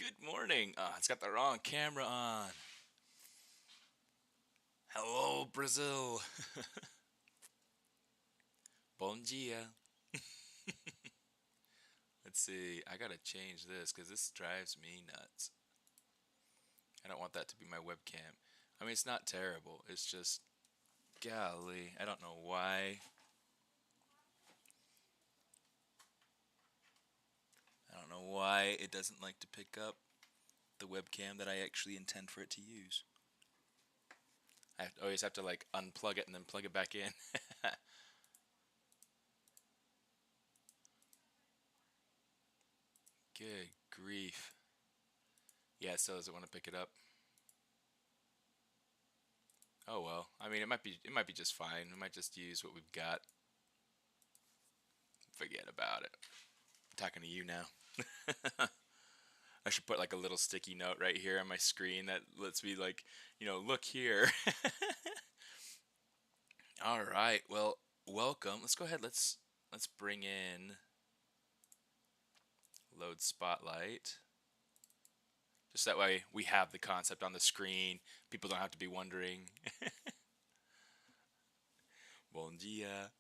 Good morning. It's got the wrong camera on. Hello, Brazil. Bom dia. Let's see. I gotta change this because this drives me nuts. I don't want that to be my webcam. I mean, it's not terrible. It's just, golly, I don't know why. I don't know why it doesn't like to pick up the webcam that I actually intend for it to use. I always have to like unplug it and then plug it back in. Good grief. Yeah, it still doesn't want to pick it up. Oh well. I mean, it might be just fine. We might just use what we've got. Forget about it. I'm talking to you now. I should put like a little sticky note right here on my screen that lets me like, look here. All right. Well, welcome. Let's go ahead. Let's bring in load spotlight. Just that way we have the concept on the screen. People don't have to be wondering. Bom dia.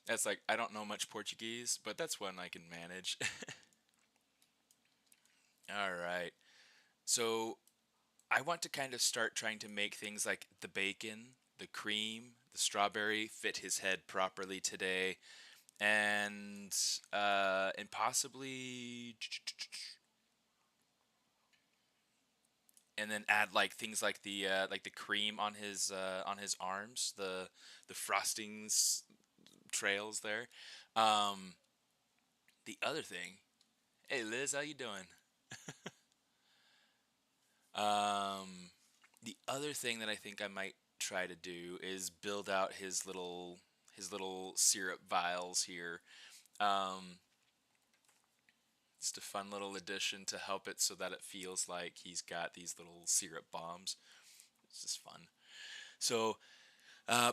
That's like, I don't know much Portuguese, but that's one I can manage. All right. So I want to kind of start trying to make things like the bacon, the cream, the strawberry fit his head properly today, and possibly, and then add like things like the cream on his arms, the frostings trails there. Um, the other thing, hey Liz, how you doing? Um, the other thing that I think I might try to do is build out his little syrup vials here. Um, just a fun little addition to help it so that it feels like he's got these little syrup bombs. It's just fun. So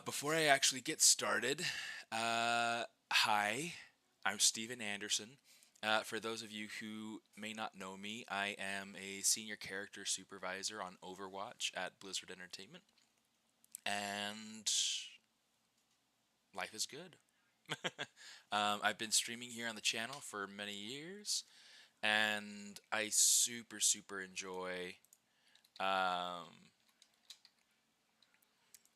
before I actually get started, hi, I'm Steven Anderson. For those of you who may not know me, I am a senior character supervisor on Overwatch at Blizzard Entertainment, and life is good. I've been streaming here on the channel for many years, and I super, super enjoy. Um,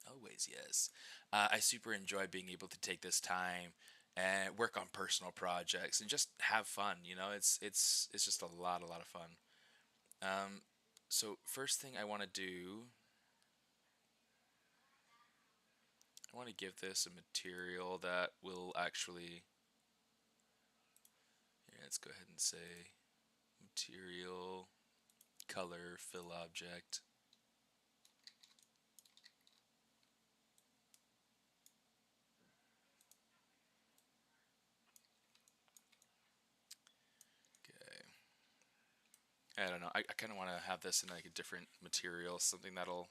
Always, yes. I super enjoy being able to take this time and work on personal projects and just have fun. It's just a lot of fun. Um, so first thing I want to do, I want to give this a material that will actually. Yeah, let's go ahead and say material, color, fill object. Okay. I don't know. I kind of want to have this in like a different material, something that'll.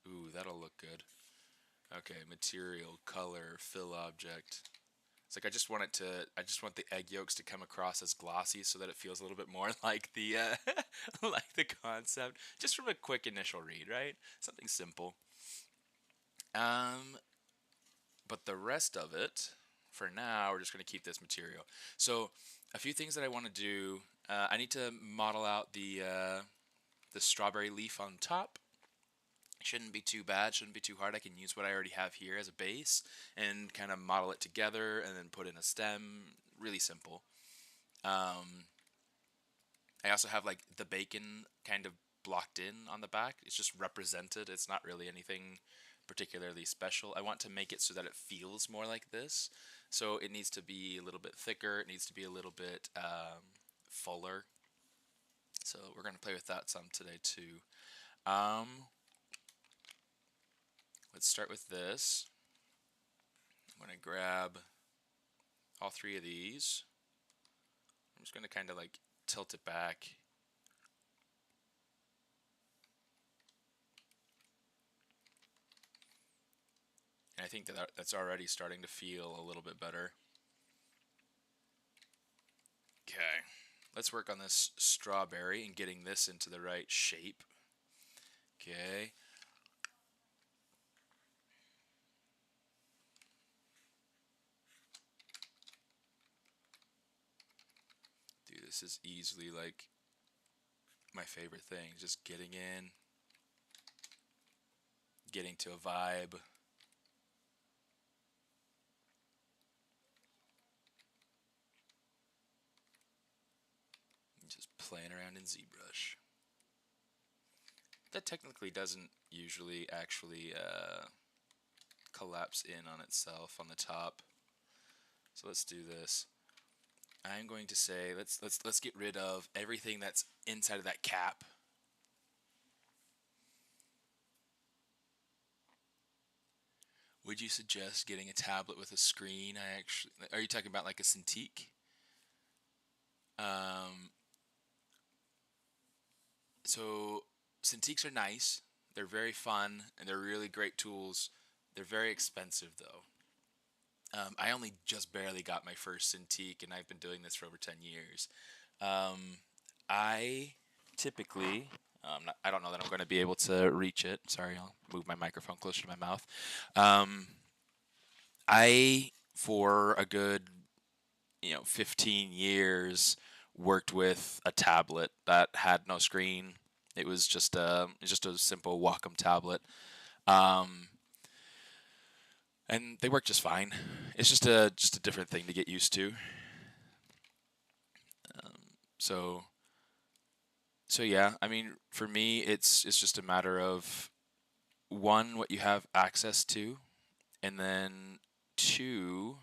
Ooh, that'll look good. Okay, material, color, fill object. It's like I just want the egg yolks to come across as glossy so that it feels a little bit more like the like the concept, just from a quick initial read, right? Something simple. Um, but the rest of it, for now, we're just going to keep this material. So, a few things that I want to do. I need to model out the strawberry leaf on top. Shouldn't be too bad, shouldn't be too hard. I can use what I already have here as a base and kind of model it together and then put in a stem. Really simple. Um, I also have like the bacon kind of blocked in on the back. It's just represented. It's not really anything particularly special. I want to make it so that it feels more like this. So it needs to be a little bit thicker. It needs to be a little bit fuller. So we're going to play with that some today too. Um, let's start with this. I'm going to grab all three of these. I'm just going to kind of like tilt it back. And I think that's already starting to feel a little bit better. Okay, let's work on this strawberry and getting this into the right shape. Okay. Dude, this is easily like my favorite thing. Just getting in, getting to a vibe. Just playing around in ZBrush. That technically doesn't usually actually collapse in on itself on the top. So let's do this. I'm going to say let's get rid of everything that's inside of that cap. Would you suggest getting a tablet with a screen? Are you talking about like a Cintiq? So Cintiqs are nice. They're very fun and they're really great tools. They're very expensive though. I only just barely got my first Cintiq, and I've been doing this for over 10 years. I typically, I don't know that I'm going to be able to reach it. Sorry, I'll move my microphone closer to my mouth. For a good, 15 years, worked with a tablet that had no screen. It was just a simple Wacom tablet. And they work just fine. It's just a different thing to get used to. So yeah, I mean, for me, it's just a matter of one, what you have access to, and then two,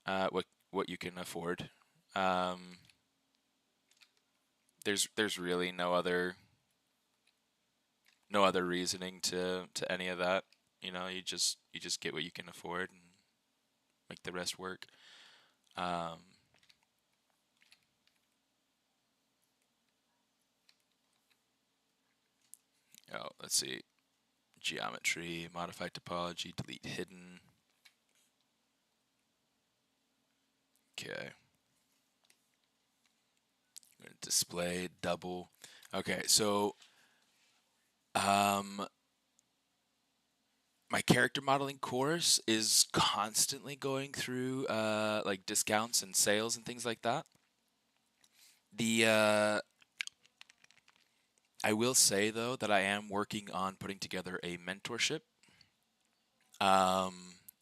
what you can afford. There's really no other reasoning to any of that. You just get what you can afford and make the rest work. Let's see. Geometry, modify topology, delete hidden. Okay. Display, double. Okay, so my character modeling course is constantly going through like discounts and sales and things like that. I will say though that I am working on putting together a mentorship,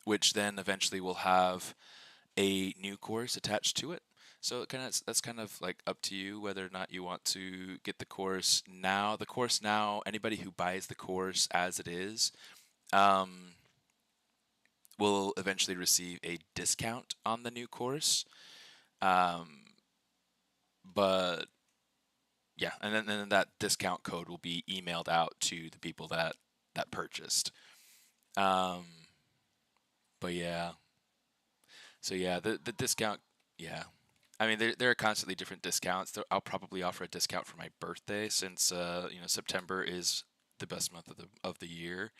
which then eventually will have a new course attached to it. So that's kind of like up to you whether or not you want to get the course now. The course now, anybody who buys the course as it is, will eventually receive a discount on the new course. But yeah, and then that discount code will be emailed out to the people that purchased. But yeah, so yeah, the discount, yeah. I mean, there are constantly different discounts. I'll probably offer a discount for my birthday since September is the best month of the year.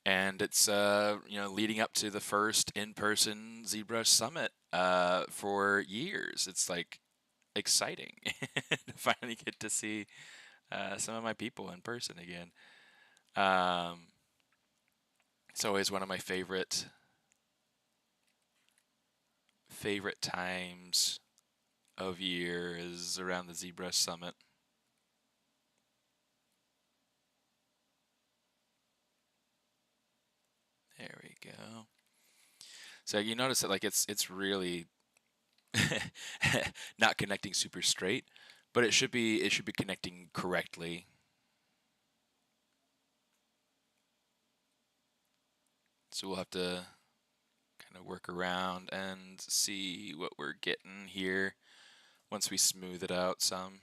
And it's leading up to the first in-person ZBrush Summit for years. It's like exciting to finally get to see some of my people in person again. It's always one of my favorite times of year is around the ZBrush Summit. There we go. So you notice that like it's really not connecting super straight, but it should be connecting correctly. So we'll have to kind of work around and see what we're getting here once we smooth it out some.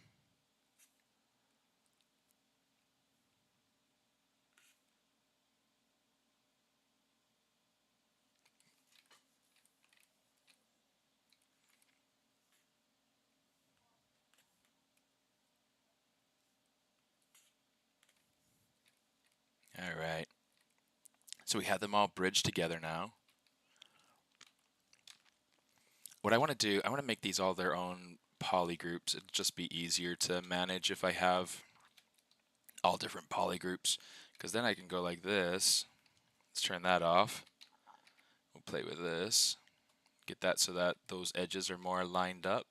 So we have them all bridged together now. What I want to do, I want to make these all their own poly groups. It'd just be easier to manage if I have all different poly groups, because then I can go like this. Let's turn that off. We'll play with this. Get that so that those edges are more lined up.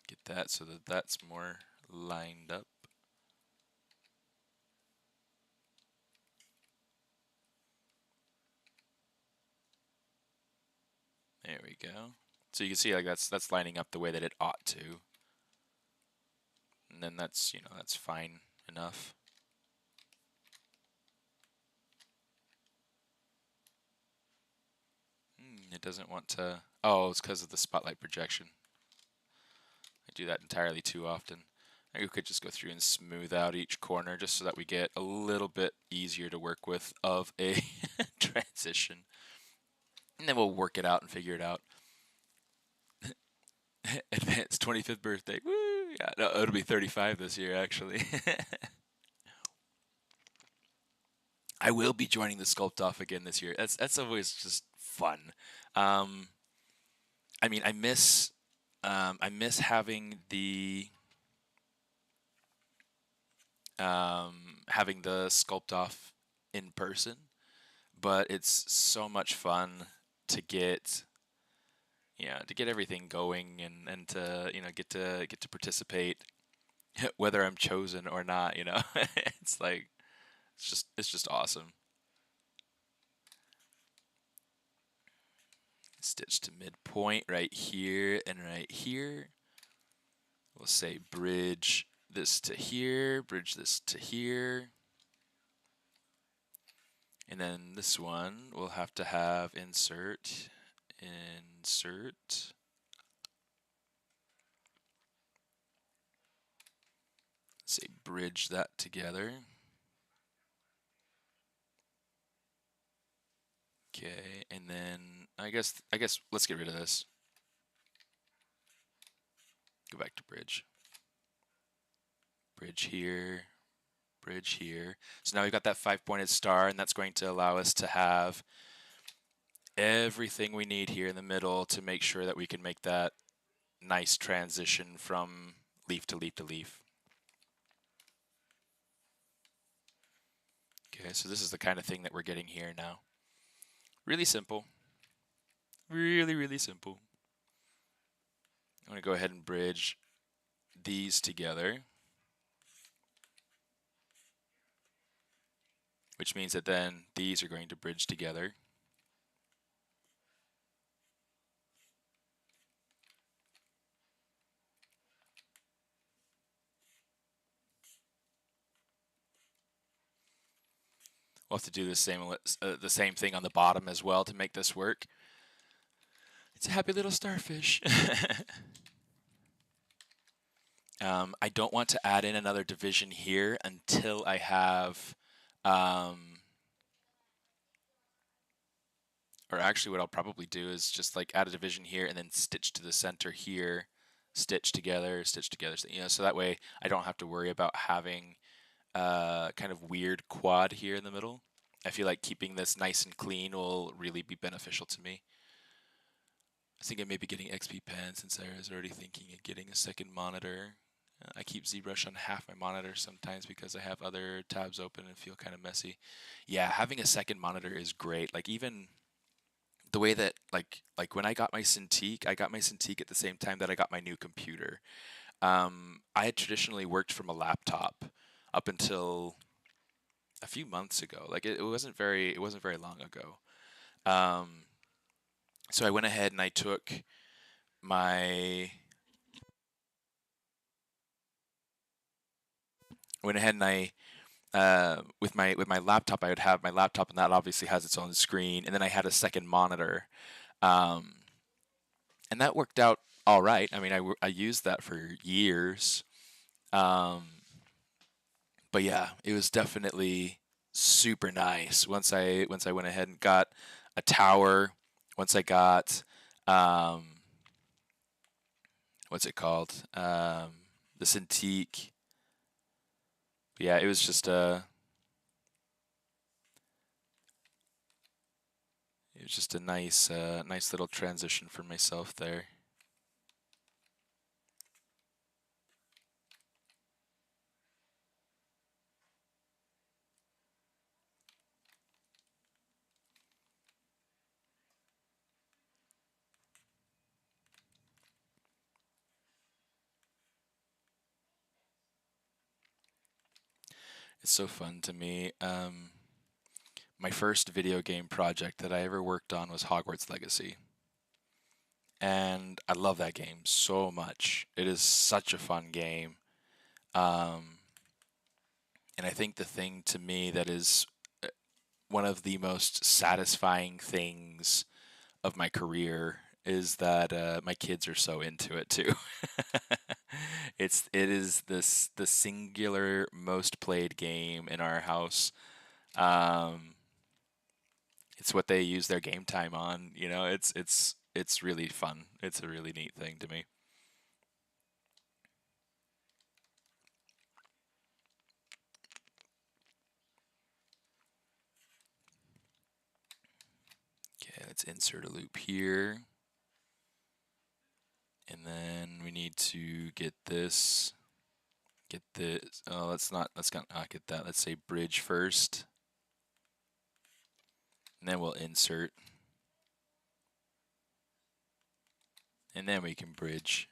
Get that so that that's more lined up. There we go. So you can see like that's lining up the way that it ought to. And then that's, you know, that's fine enough. It doesn't want to, oh, it's because of the spotlight projection. I do that entirely too often. I could just go through and smooth out each corner just so that we get a little bit easier to work with of a transition. And then we'll work it out and figure it out. Advanced 25th birthday. Woo! Yeah, no, it'll be 35 this year, actually. I will be joining the Sculpt-off again this year. That's always just fun. I mean, I miss having the Sculpt-off in person, but it's so much fun to get, yeah, to get everything going and to, you know, get to participate, whether I'm chosen or not. You know, it's like it's just awesome. Stitch to midpoint right here and right here. We'll say bridge this to here, bridge this to here. And then this one we'll have to have insert. Say bridge that together. Okay, and then I guess let's get rid of this. Go back to bridge. Bridge here, bridge here. So now we've got that 5-pointed star, and that's going to allow us to have everything we need here in the middle to make sure that we can make that nice transition from leaf to leaf to leaf. Okay, so this is the kind of thing that we're getting here now. Really simple. Really, really simple. I'm going to go ahead and bridge these together, which means that then these are going to bridge together. We'll have to do the same thing on the bottom as well to make this work. It's a happy little starfish. I don't want to add in another division here until I have, or actually what I'll probably do is just like add a division here and then stitch to the center here, stitch together, you know, so that way I don't have to worry about having kind of weird quad here in the middle. I feel like keeping this nice and clean will really be beneficial to me. I think I may be getting XP pen since I was already thinking of getting a second monitor. I keep ZBrush on half my monitor sometimes because I have other tabs open and feel kind of messy. Yeah, having a second monitor is great. Like even the way that like when I got my Cintiq at the same time that I got my new computer. I had traditionally worked from a laptop up until a few months ago. Like it wasn't very long ago. So I went ahead and I took my with my laptop, I would have my laptop, and that obviously has its own screen, and then I had a second monitor, and that worked out all right. I mean, I used that for years, but yeah, it was definitely super nice once I went ahead and got a tower. Once I got what's it called? The Cintiq. Yeah, it was just a nice nice little transition for myself there. It's so fun to me. My first video game project that I ever worked on was Hogwarts Legacy. And I love that game so much. It is such a fun game. Um, and I think the thing to me that is one of the most satisfying things of my career is that my kids are so into it too. It is the singular most played game in our house. Um, it's what they use their game time on. You know, it's really fun. It's a really neat thing to me. Okay, let's insert a loop here. And then we need to get this. Get this. Oh, let's not get that. Let's say bridge first. And then we'll insert. And then we can bridge.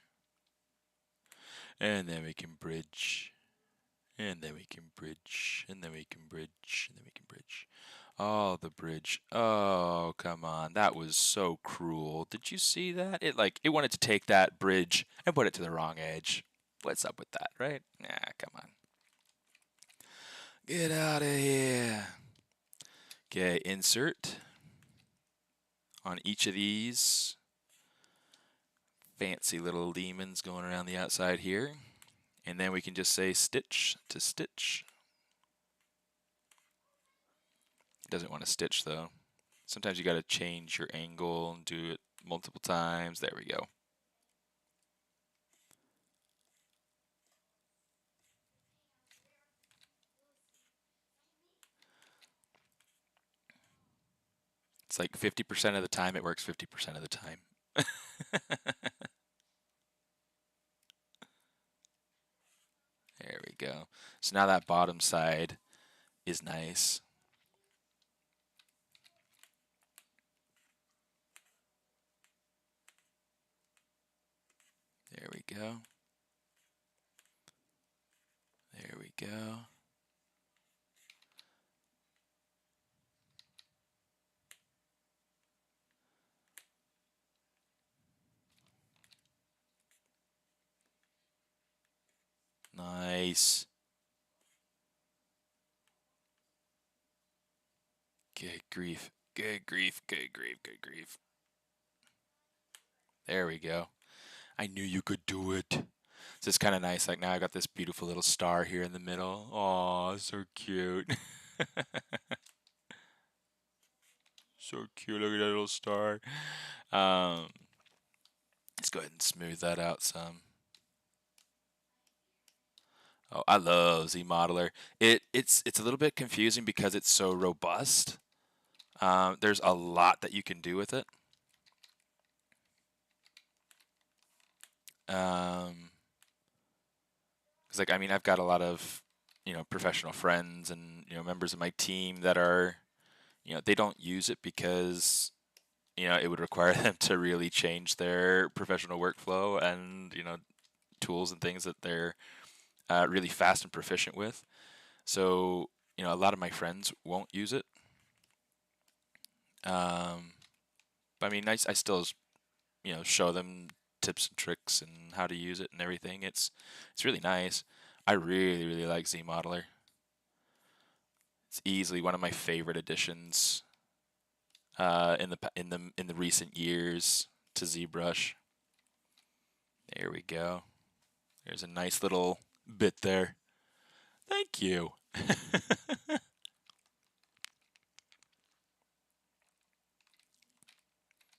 And then we can bridge. And then we can bridge. And then we can bridge. And then we can bridge. Oh, the bridge. Oh, come on. That was so cruel. Did you see that? It wanted to take that bridge and put it to the wrong edge. What's up with that, right? Nah, come on. Get out of here. Okay, insert on each of these fancy little demons going around the outside here. And then we can just say stitch to stitch. It doesn't want to stitch though. Sometimes you got to change your angle and do it multiple times. There we go. It's like 50% of the time it works 50% of the time. There we go. So now that bottom side is nice. There we go. There we go. Nice. Good grief. Good grief. Good grief. Good grief. There we go. I knew you could do it. So it's kind of nice. Like now I got this beautiful little star here in the middle. Oh, so cute. So cute. Look at that little star. Um, let's go ahead and smooth that out some. Oh, I love ZModeler. It's a little bit confusing because it's so robust. There's a lot that you can do with it. Because like I mean, I've got a lot of professional friends and members of my team that are they don't use it because it would require them to really change their professional workflow and tools and things that they're really fast and proficient with. So a lot of my friends won't use it. But I mean, I still show them tips and tricks and how to use it and everything. It's really nice. I really like ZModeler. It's easily one of my favorite additions in the recent years to ZBrush. There we go. There's a nice little bit there. Thank you.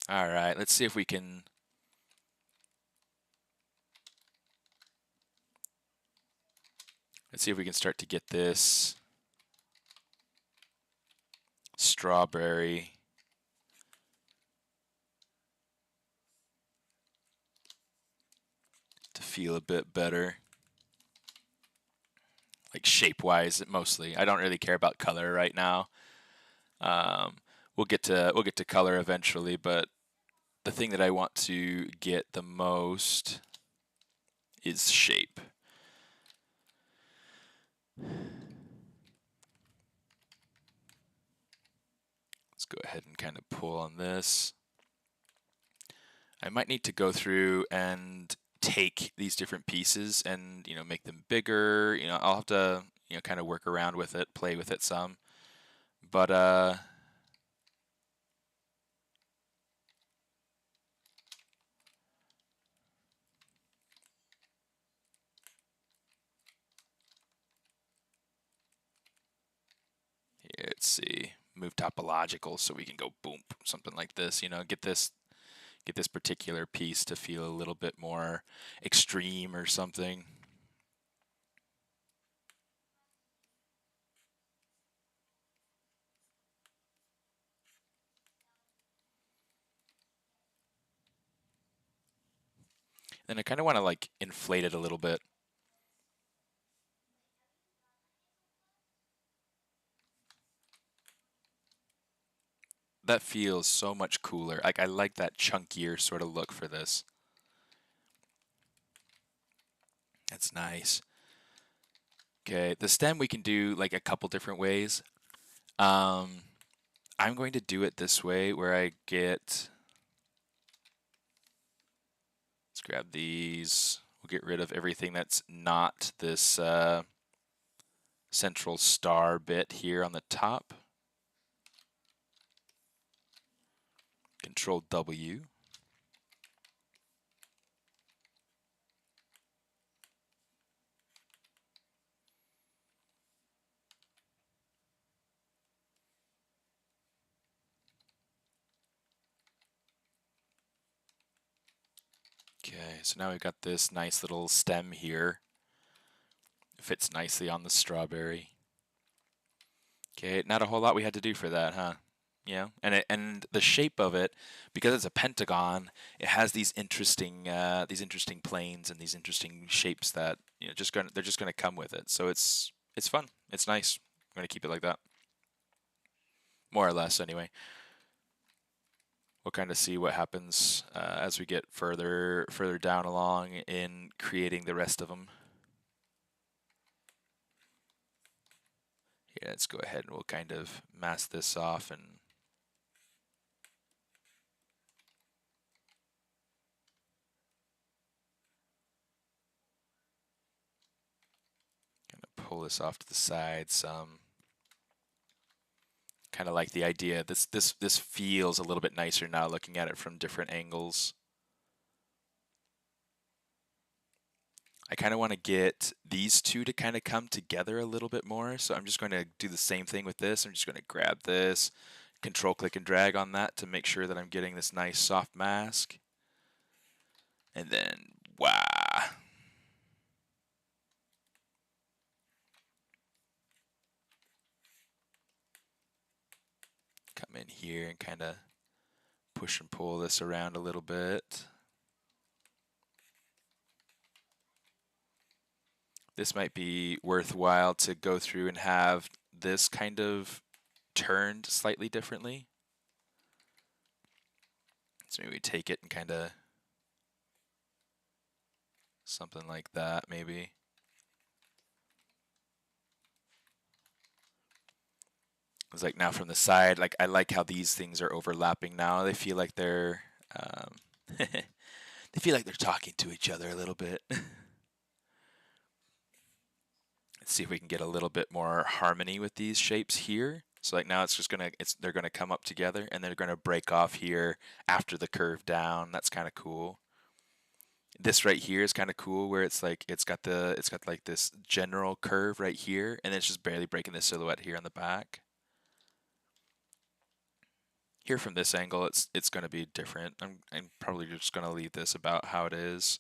All right, let's see if we can Let's see if we can start to get this strawberry to feel a bit better. Like shape-wise, mostly. I don't really care about color right now. We'll get to color eventually, but the thing that I want to get the most is shape. Let's go ahead and kind of pull on this. I might need to go through and take these different pieces and, you know, make them bigger. You know, I'll have to, you know, kind of work around with it, play with it some. But here, let's see, move topological so we can go boom, something like this. You know, get this particular piece to feel a little bit more extreme or something. Then I kind of want to like inflate it a little bit. That feels so much cooler. Like I like that chunkier sort of look for this. That's nice. Okay, the stem we can do like a couple different ways. I'm going to do it this way where I get, let's grab these. We'll get rid of everything that's not this central star bit here on the top. Control W. Okay, so now we've got this nice little stem here. It fits nicely on the strawberry. Okay, not a whole lot we had to do for that, huh? Yeah, and the shape of it, because it's a pentagon, it has these interesting planes and these interesting shapes that, you know, they're just gonna come with it. So it's fun. It's nice. I'm gonna keep it like that, more or less, anyway. We'll kind of see what happens as we get further down along in creating the rest of them. Yeah, let's go ahead and we'll kind of mask this off and kind of pull this off to the side some. Kind of like the idea. This feels a little bit nicer now looking at it from different angles. I kind of want to get these two to kind of come together a little bit more. So I'm just going to do the same thing with this. I'm just going to grab this, control click and drag on that to make sure that I'm getting this nice soft mask. And then, wow. Come in here and kind of push and pull this around a little bit. This might be worthwhile to go through and have this kind of turned slightly differently. So maybe we take it and kind of something like that, maybe. It's like now from the side, like I like how these things are overlapping now. They feel like they're they feel like they're talking to each other a little bit. Let's see if we can get a little bit more harmony with these shapes here. So like now it's just they're gonna come up together and they're gonna break off here after the curve down. That's kind of cool. This right here is kind of cool where it's like it's got like this general curve right here and it's just barely breaking the silhouette here on the back. Here from this angle it's going to be different. I'm probably just going to leave this about how it is.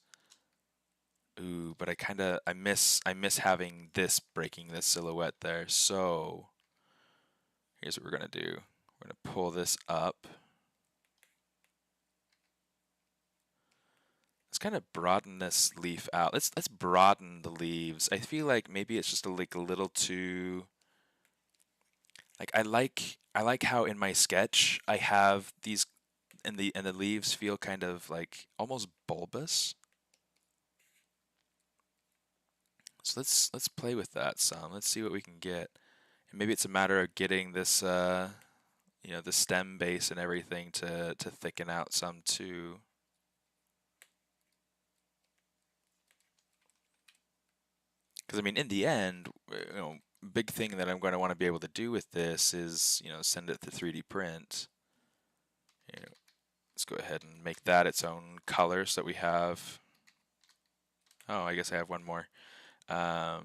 Ooh, but I miss having this breaking this silhouette there. So here's what we're gonna do. We're gonna pull this up. Let's kind of broaden this leaf out. Let's broaden the leaves. I feel like maybe it's just like a little too. Like I like how in my sketch I have these, and the leaves feel kind of like almost bulbous. So let's play with that some. Let's see what we can get. And maybe it's a matter of getting this you know, the stem base and everything to thicken out some too. Because I mean, in the end, you know, big thing that I'm going to want to be able to do with this is, you know, send it to 3D print. You know, let's go ahead and make that its own color so that we have. Oh, I guess I have one more. Yeah,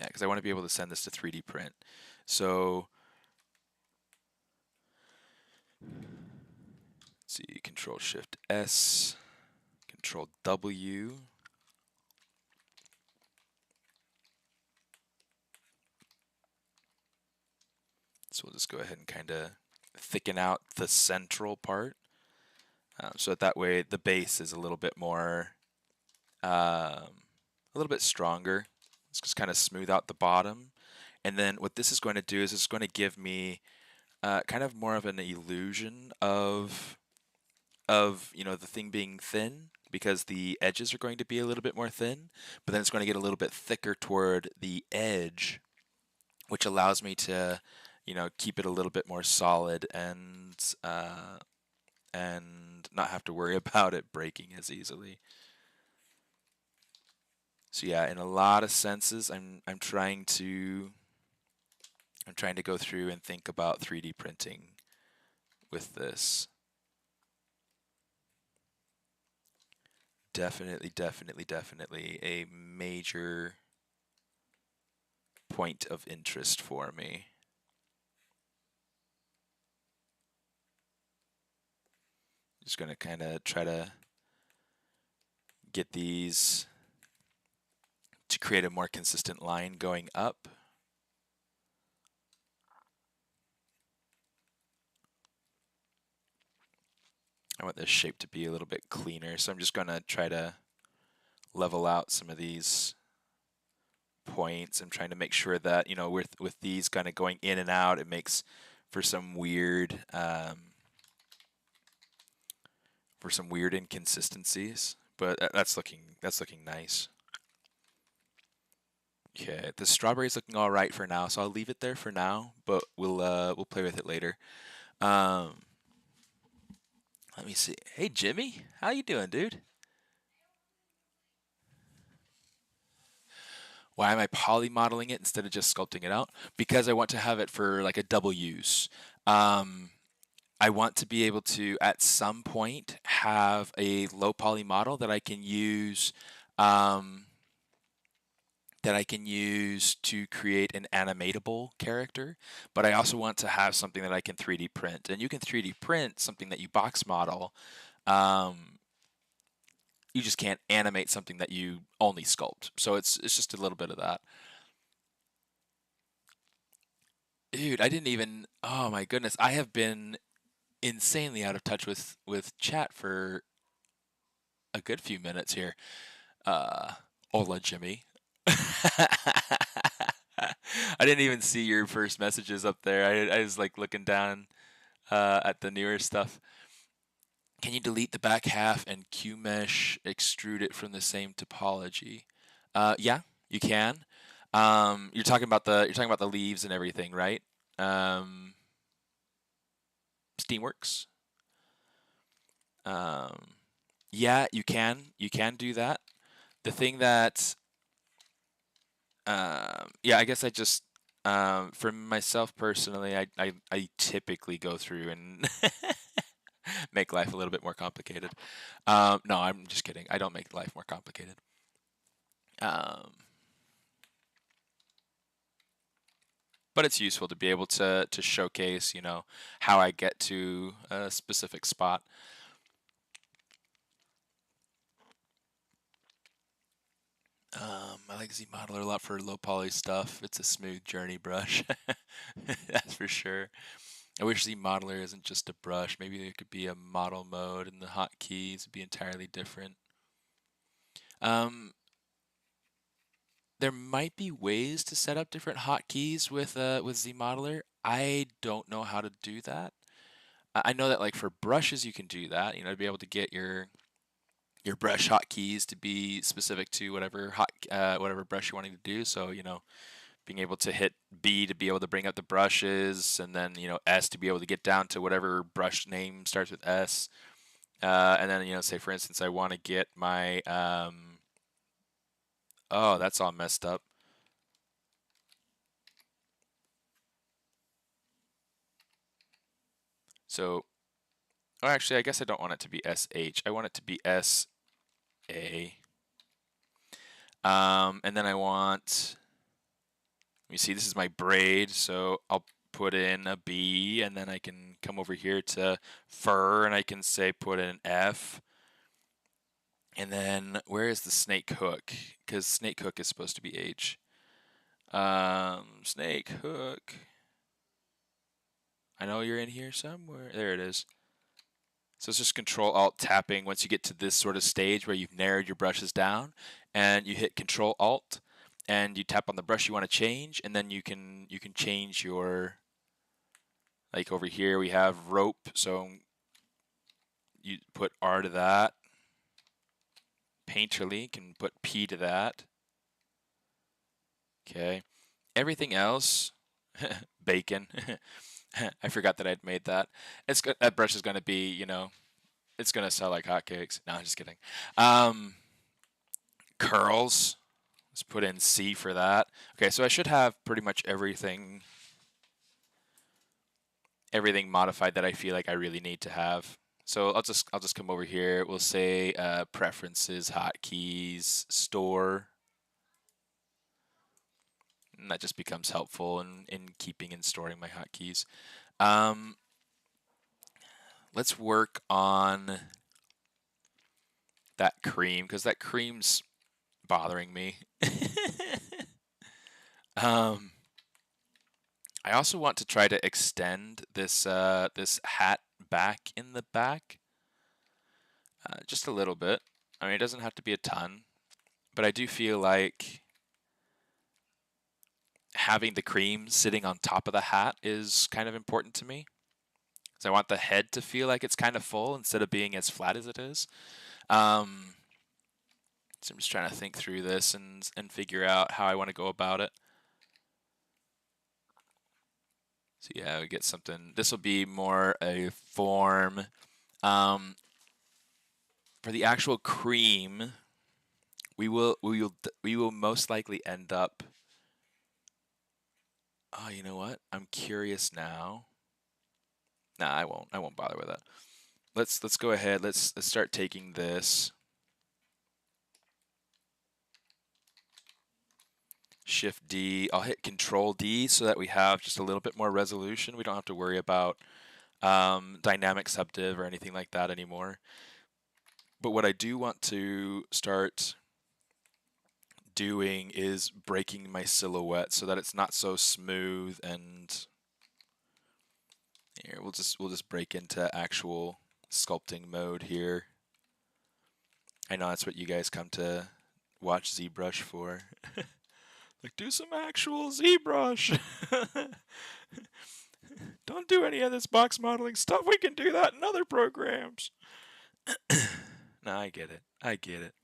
because I want to be able to send this to 3D print. So let's see, Control Shift S, Control W. So we'll just go ahead and kind of thicken out the central part. So that way the base is a little bit more, a little bit stronger. Let's just kind of smooth out the bottom. And then what this is going to do is it's going to give me kind of more of an illusion of you know, the thing being thin, because the edges are going to be a little bit more thin, but then it's going to get a little bit thicker toward the edge, which allows me to, you know, keep it a little bit more solid and not have to worry about it breaking as easily. So yeah, in a lot of senses, I'm trying to go through and think about 3D printing with this. Definitely a major point of interest for me. Just going to kind of try to get these to create a more consistent line going up. I want this shape to be a little bit cleaner, so I'm just going to try to level out some of these points. I'm trying to make sure that, you know, with these kind of going in and out, it makes for some weird inconsistencies. But that's looking nice. Okay, the strawberry's looking all right for now, so I'll leave it there for now. But we'll play with it later. Let me see. Hey Jimmy, how you doing, dude? Why am I poly modeling it instead of just sculpting it out? Because I want to have it for like a double use. I want to be able to, at some point, have a low poly model that I can use to create an animatable character, but I also want to have something that I can 3D print. And you can 3D print something that you box model. You just can't animate something that you only sculpt. So it's just a little bit of that. Dude, I didn't even. Oh my goodness, I have been insanely out of touch with chat for a good few minutes here. Hola, Jimmy. I didn't even see your first messages up there. I was like looking down at the newer stuff. Can you delete the back half and QMesh extrude it from the same topology? Yeah, you can. You're talking about the leaves and everything, right? Steamworks. Yeah, you can do that. The thing that yeah, I guess I just for myself personally, I typically go through and make life a little bit more complicated. No, I'm just kidding. I don't make life more complicated. But it's useful to be able to showcase, you know, how I get to a specific spot. I like ZModeler a lot for low poly stuff. It's a smooth journey brush. That's for sure. I wish ZModeler isn't just a brush. Maybe it could be a model mode and the hotkeys would be entirely different. There might be ways to set up different hotkeys with ZModeler. I don't know how to do that. I know that like for brushes you can do that. You know, to be able to get your brush hotkeys to be specific to whatever whatever brush you're wanting to do. So you know, being able to hit B to be able to bring up the brushes, and then you know S to be able to get down to whatever brush name starts with S. And then you know, say for instance, I want to get my oh, that's all messed up. So, oh, actually, I guess I don't want it to be SH. I want it to be SA. And then I want, let me see, this is my braid, so I'll put in a B, and then I can come over here to fur, and I can say put in an F. And then where is the snake hook? Because snake hook is supposed to be H. Snake hook. I know you're in here somewhere. There it is. So it's just Control-Alt tapping once you get to this sort of stage where you've narrowed your brushes down, and you hit Control-Alt, and you tap on the brush you want to change, and then you can change your, like over here we have rope, so you put R to that. Painterly can put P to that. Okay. Everything else, bacon. I forgot that I'd made that. That brush is going to be, you know, it's going to sell like hotcakes. No, I'm just kidding. Curls. Let's put in C for that. Okay, so I should have pretty much everything modified that I feel like I really need to have. So I'll just come over here. We'll say preferences, hotkeys, store. And that just becomes helpful in keeping and storing my hotkeys. Let's work on that cream, because that cream's bothering me. I also want to try to extend this this hat back in the back, just a little bit. I mean, it doesn't have to be a ton, but I do feel like having the cream sitting on top of the hat is kind of important to me. So I want the head to feel like it's kind of full instead of being as flat as it is. So I'm just trying to think through this and figure out how I want to go about it. So yeah, we get something. This will be more a form. For the actual cream, we will most likely end up. Oh, you know what? I'm curious now. Nah, I won't. I won't bother with that. Let's go ahead. Let's start taking this. Shift D. I'll hit Control D so that we have just a little bit more resolution. We don't have to worry about dynamic subdiv or anything like that anymore. But what I do want to start doing is breaking my silhouette so that it's not so smooth, and here we'll just break into actual sculpting mode here. I know that's what you guys come to watch ZBrush for. Like, do some actual ZBrush. Don't do any of this box modeling stuff. We can do that in other programs. No, I get it. I get it.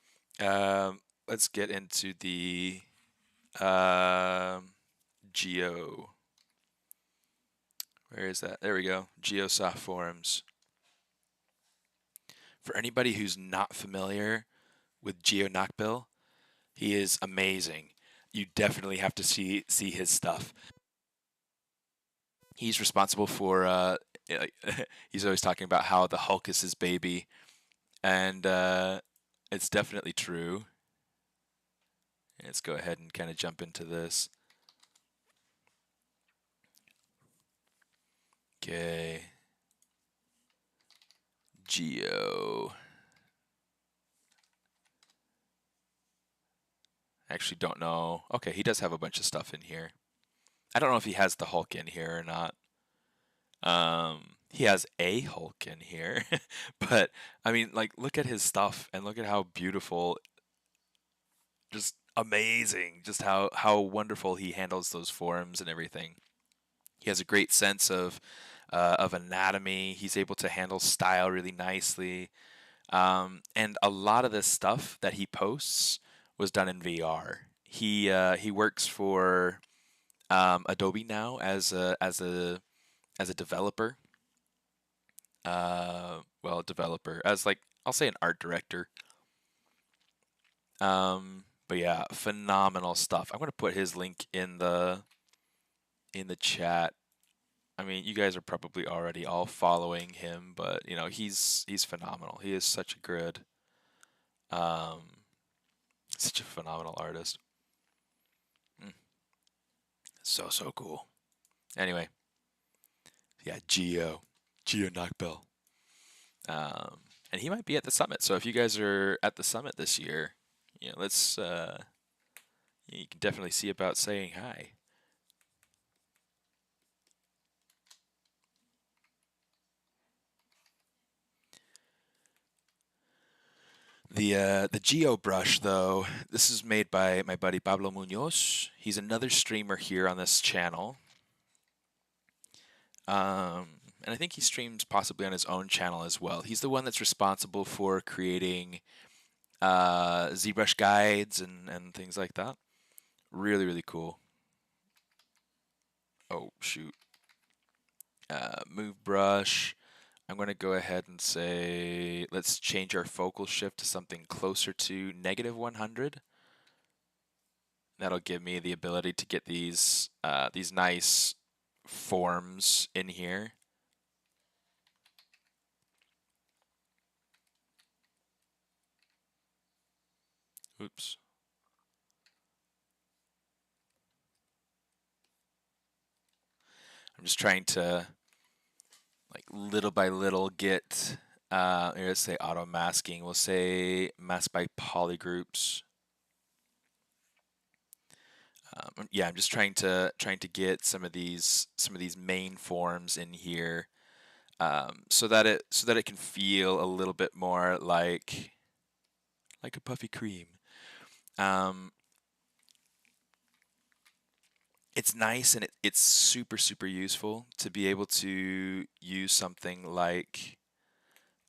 Let's get into the Geo. Where is that? There we go. GeoSoft forums. For anybody who's not familiar with Geo Knockbill, he is amazing. You definitely have to see his stuff. He's responsible for he's always talking about how the Hulk is his baby, and it's definitely true. Let's go ahead and kind of jump into this. Okay. Geo. I actually don't know. Okay, he does have a bunch of stuff in here. I don't know if he has the Hulk in here or not. He has a Hulk in here, but I mean, like, look at his stuff and look at how beautiful, just amazing, just how wonderful he handles those forms and everything. He has a great sense of anatomy. He's able to handle style really nicely. And a lot of this stuff that he posts was done in VR. He works for Adobe now as a developer. Developer as, like, I'll say an art director. But yeah, phenomenal stuff. I'm gonna put his link in the chat. I mean, you guys are probably already all following him, but you know, he's phenomenal. He is um such a phenomenal artist. Mm, so cool. Anyway, yeah, Geo Knockbell. Um, and he might be at the summit. So if you guys are at the summit this year, you know, let's you can definitely see about saying hi. The Geo brush, though, this is made by my buddy Pablo Munoz. He's another streamer here on this channel. And I think he streams possibly on his own channel as well. He's the one that's responsible for creating ZBrush guides and things like that. Really, really cool. Oh, shoot. Move brush. I'm going to go ahead and say, let's change our focal shift to something closer to -100. That'll give me the ability to get these nice forms in here. Oops. I'm just trying to, like, little by little get, let's say auto masking. We'll say mask by polygroups. Yeah, I'm just trying to get some of these main forms in here, so that it can feel a little bit more like a puffy cream. It's nice, and it's super useful to be able to use something like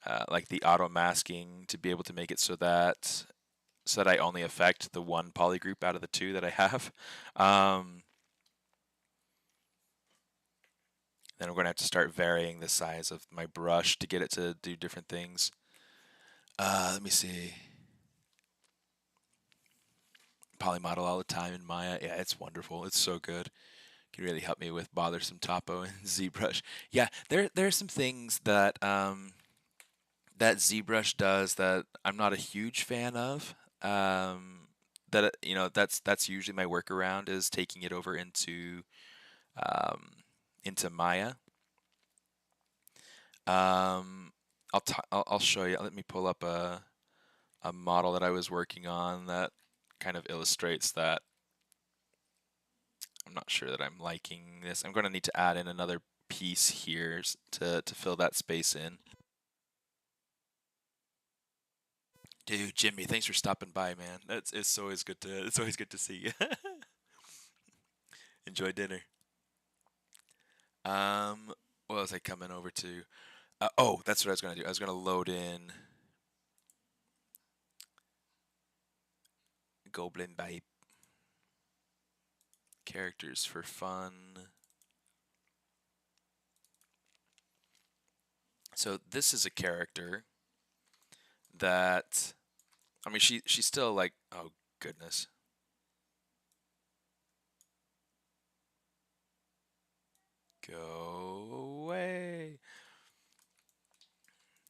the auto masking to be able to make it so that I only affect the one polygroup out of the two that I have. Then I'm going to have to start varying the size of my brush to get it to do different things. Let me see. Polymodel all the time in Maya. Yeah, it's wonderful. It's so good. Can really help me with bothersome topo and ZBrush. Yeah, there are some things that that ZBrush does that I'm not a huge fan of. That you know, that's usually my workaround, is taking it over um, into Maya. I'll show you. Let me pull up a model that I was working on that kind of illustrates that. I'm not sure that I'm liking this. I'm going to need to add in another piece here to fill that space in. Dude, Jimmy, thanks for stopping by, man. It's always good to see you. Enjoy dinner. What was I coming over to? Oh, that's what I was gonna do. I was gonna load in Goblin Babe characters for fun. So this is a character that, I mean, she's still like, oh goodness. Go away.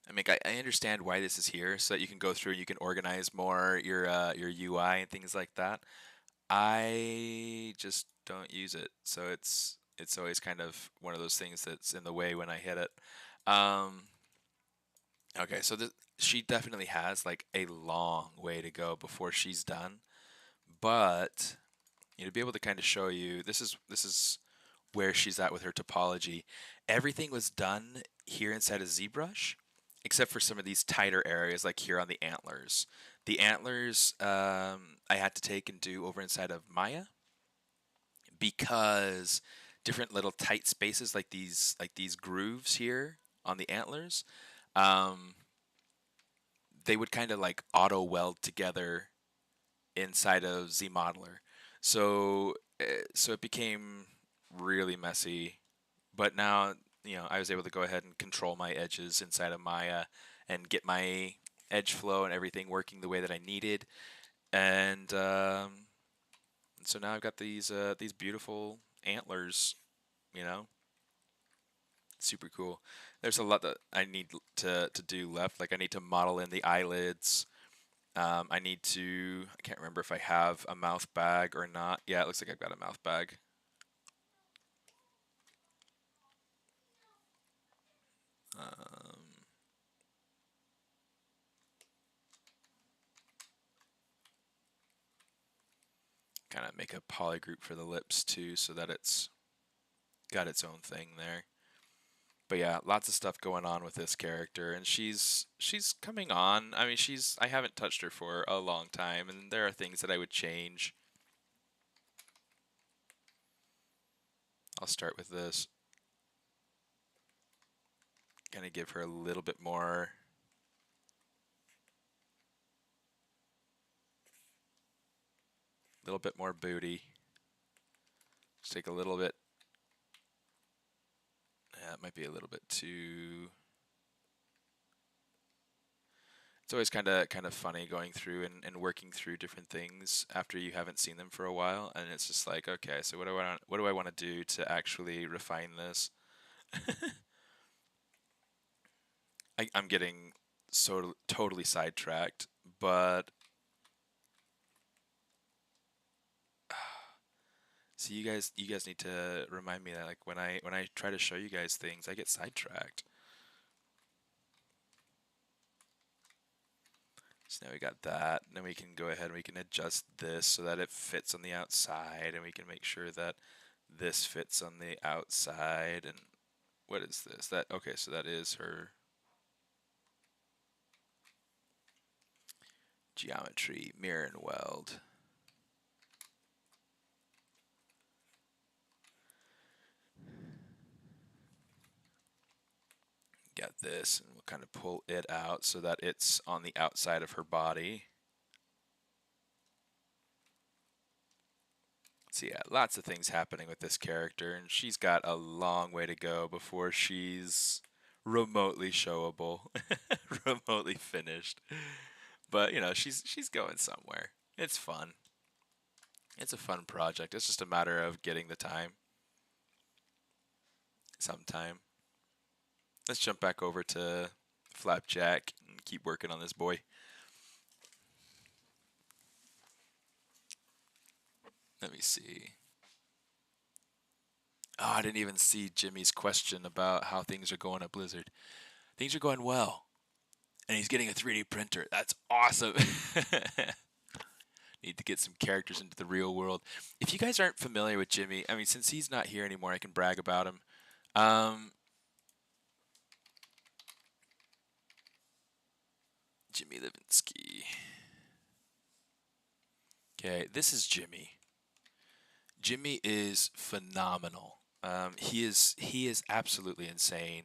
I mean, I understand why this is here, so that you can go through and you can organize more your UI and things like that. I just don't use it, so it's always kind of one of those things that's in the way when I hit it. Um, okay, so she definitely has like a long way to go before she's done, but to be able to kind of show you, this is where she's at with her topology. Everything was done here inside of ZBrush, except for some of these tighter areas, like here on the antlers. The antlers I had to take and do over inside of Maya, because different little tight spaces like these grooves here on the antlers, um, they would kind of like auto weld together inside of ZModeler. So so it became really messy. But now, I was able to go ahead and control my edges inside of Maya and get my edge flow and everything working the way that I needed. And so now I've got these beautiful antlers, you know, super cool. There's a lot that I need to do left. Like I need to model in the eyelids. I need to, I can't remember if I have a mouth bag or not. Yeah, it looks like I've got a mouth bag. Kind of make a poly group for the lips too, so that it's got its own thing there. But yeah, lots of stuff going on with this character, and she's coming on. I mean, I haven't touched her for a long time, and there are things that I would change. I'll start with this. Kind of give her a little bit more booty. Just take a little bit. Yeah, it might be a little bit too. It's always kind of funny going through and working through different things after you haven't seen them for a while, and it's just like, okay, so what do I want to do to actually refine this? I'm getting so totally sidetracked, but so you guys need to remind me that, like, when I try to show you guys things, I get sidetracked. So now we got that, and then we can go ahead and we can adjust this so that it fits on the outside, and we can make sure that this fits on the outside. And what is this? Okay, so that is her geometry, mirror and weld. Got this, and we'll kind of pull it out so that it's on the outside of her body. So yeah, lots of things happening with this character, and she's got a long way to go before she's remotely showable, remotely finished. But she's going somewhere. It's fun. It's a fun project. It's just a matter of getting the time. Sometime. Let's jump back over to Flapjack and keep working on this boy. Let me see. Oh, I didn't even see Jimmy's question about how things are going at Blizzard. Things are going well. And he's getting a 3D printer. That's awesome. Need to get some characters into the real world. If you guys aren't familiar with Jimmy, I mean, since he's not here anymore, I can brag about him. Jimmy Levinsky. Okay, this is Jimmy. Jimmy is phenomenal. He is absolutely insane.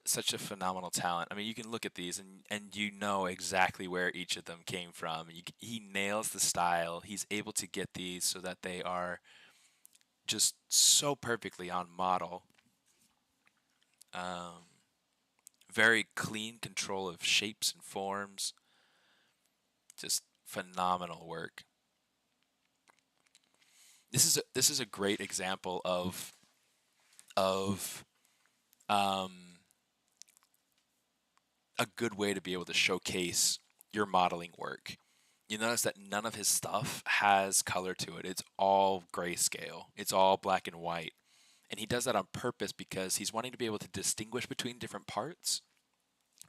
Such a phenomenal talent. I mean, you can look at these and you know exactly where each of them came from. He nails the style. He's able to get these so that they are just so perfectly on model. Very clean control of shapes and forms. Just phenomenal work. This is a great example of a good way to be able to showcase your modeling work. You notice that none of his stuff has color to it. It's all grayscale. It's all black and white. And he does that on purpose because he's wanting to be able to distinguish between different parts,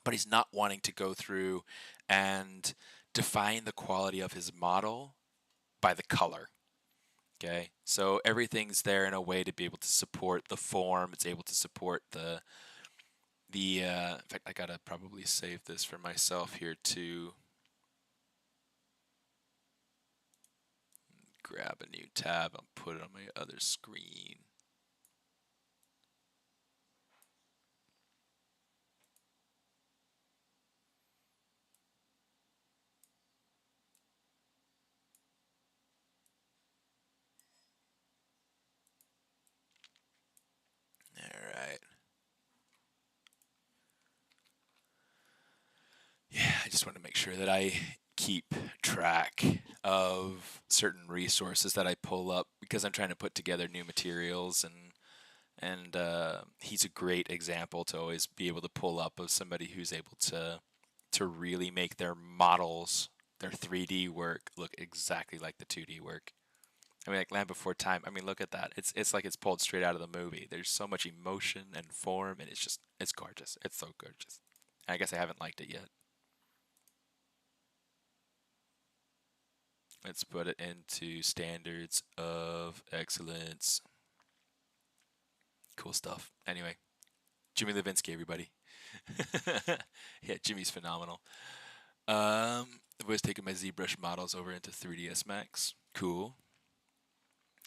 but he's not wanting to go through and define the quality of his model by the color. Okay, so everything's there in a way to be able to support the form. It's able to support in fact, I gotta probably save this for myself here too. Grab a new tab and put it on my other screen. All right. Yeah, I just want to make sure that I keep track of certain resources that I pull up because I'm trying to put together new materials, and he's a great example to always be able to pull up of somebody who's able to really make their models, their 3D work look exactly like the 2D work. I mean, like Land Before Time. I mean, look at that. It's like it's pulled straight out of the movie. There's so much emotion and form, and it's gorgeous. It's so gorgeous. I guess I haven't liked it yet. Let's put it into standards of excellence. Cool stuff. Anyway, Jimmy Levinsky, everybody. Yeah, Jimmy's phenomenal. I was taking my ZBrush models over into 3ds Max. Cool.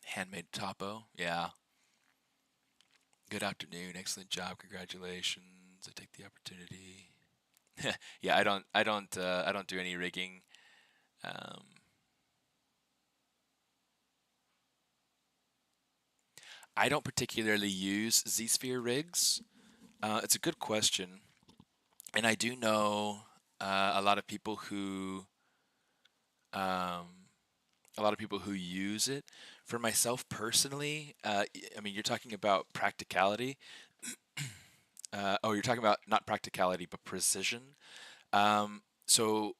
Handmade topo. Yeah. Good afternoon. Excellent job. Congratulations. I take the opportunity. Yeah, I don't do any rigging. Um, I don't particularly use Z-Sphere rigs. It's a good question, and I do know a lot of people who um, use it. For myself personally, I mean, you're talking about practicality. Oh, you're talking about not practicality, but precision. So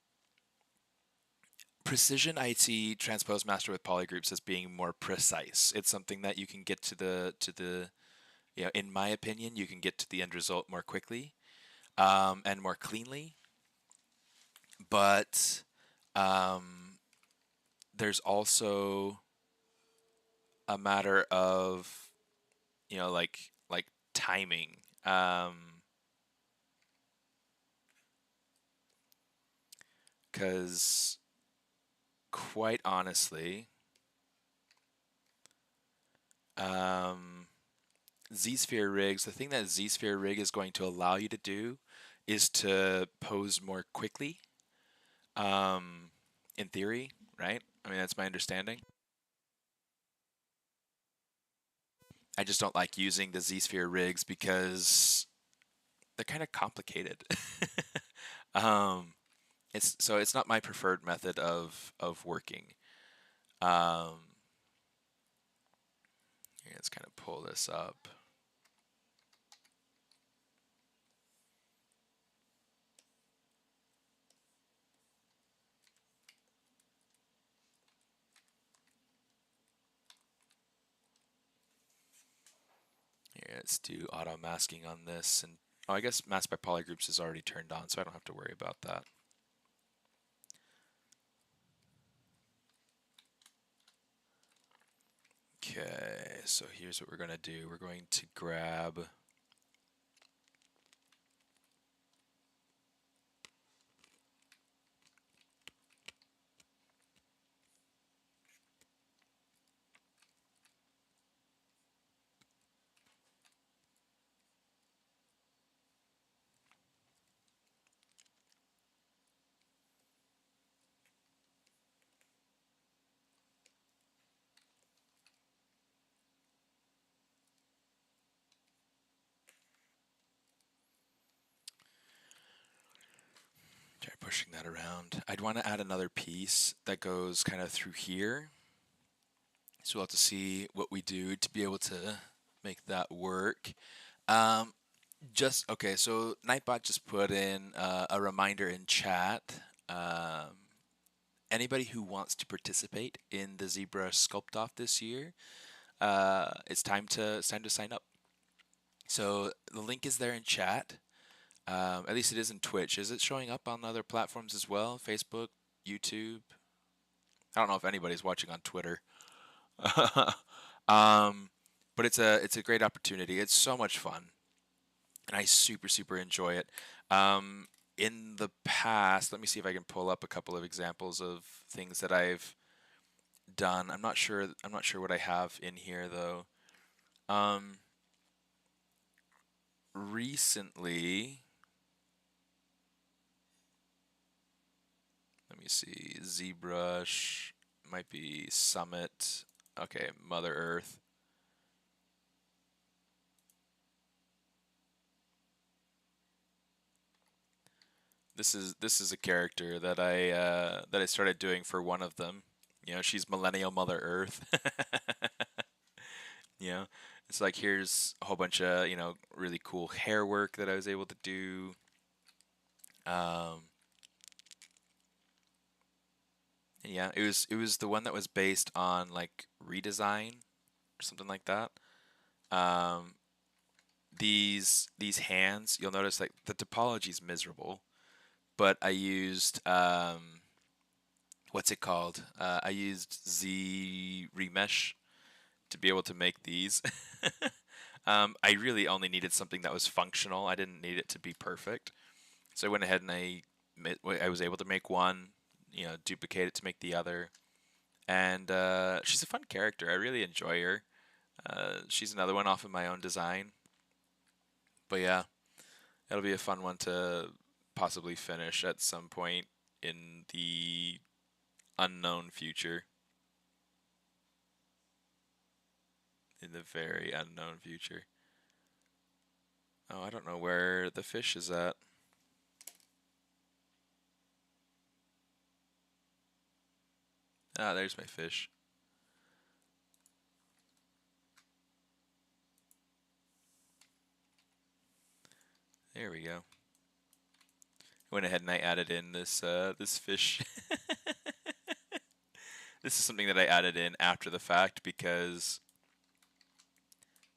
precision, I see Transpose Master with polygroups as being more precise. It's something that you can get to the in my opinion, you can get to the end result more quickly and more cleanly. But um, there's also a matter of like timing. Because quite honestly, um, Z-Sphere rigs, the thing that Z-Sphere rig is going to allow you to do is to pose more quickly, um, in theory, right? I mean, that's my understanding. I just don't like using the Z-Sphere rigs because they're kind of complicated. um, it's not my preferred method of working. Um, Here, let's kind of pull this up. Here, let's do auto masking on this, and oh, I guess mask by polygroups is already turned on, so I don't have to worry about that. Okay, so here's what we're going to do. We're going to grab try pushing that around. I'd want to add another piece that goes kind of through here. So we'll have to see what we do to be able to make that work. Um, okay, so Nightbot just put in a reminder in chat. Um, Anybody who wants to participate in the ZBrush Sculpt-off this year, it's time to sign up. So the link is there in chat. At least it is in Twitch. Is it showing up on other platforms as well? Facebook, YouTube? I don't know if anybody's watching on Twitter. um, but it's a great opportunity. It's so much fun, and I super enjoy it. In the past, let me see if I can pull up a couple of examples of things that I've done. I'm not sure. I'm not sure what I have in here though. Um, recently, let me see. ZBrush might be Summit. Okay, Mother Earth. This is a character that I started doing for one of them. You know, she's Millennial Mother Earth. You know, it's like here's a whole bunch of really cool hair work that I was able to do. Um, yeah, it was the one that was based on like redesign or something like that. Um, these hands, you'll notice like the topology is miserable, but I used what's it called? I used Z remesh to be able to make these. I really only needed something that was functional. I didn't need it to be perfect. So I went ahead and I was able to make one, duplicate it to make the other. And she's a fun character. I really enjoy her. She's another one off of my own design. But yeah, it'll be a fun one to possibly finish at some point in the unknown future. In the very unknown future. Oh, I don't know where the fish is at. Ah, there's my fish. There we go. Went ahead and I added in this fish. This is something that I added in after the fact because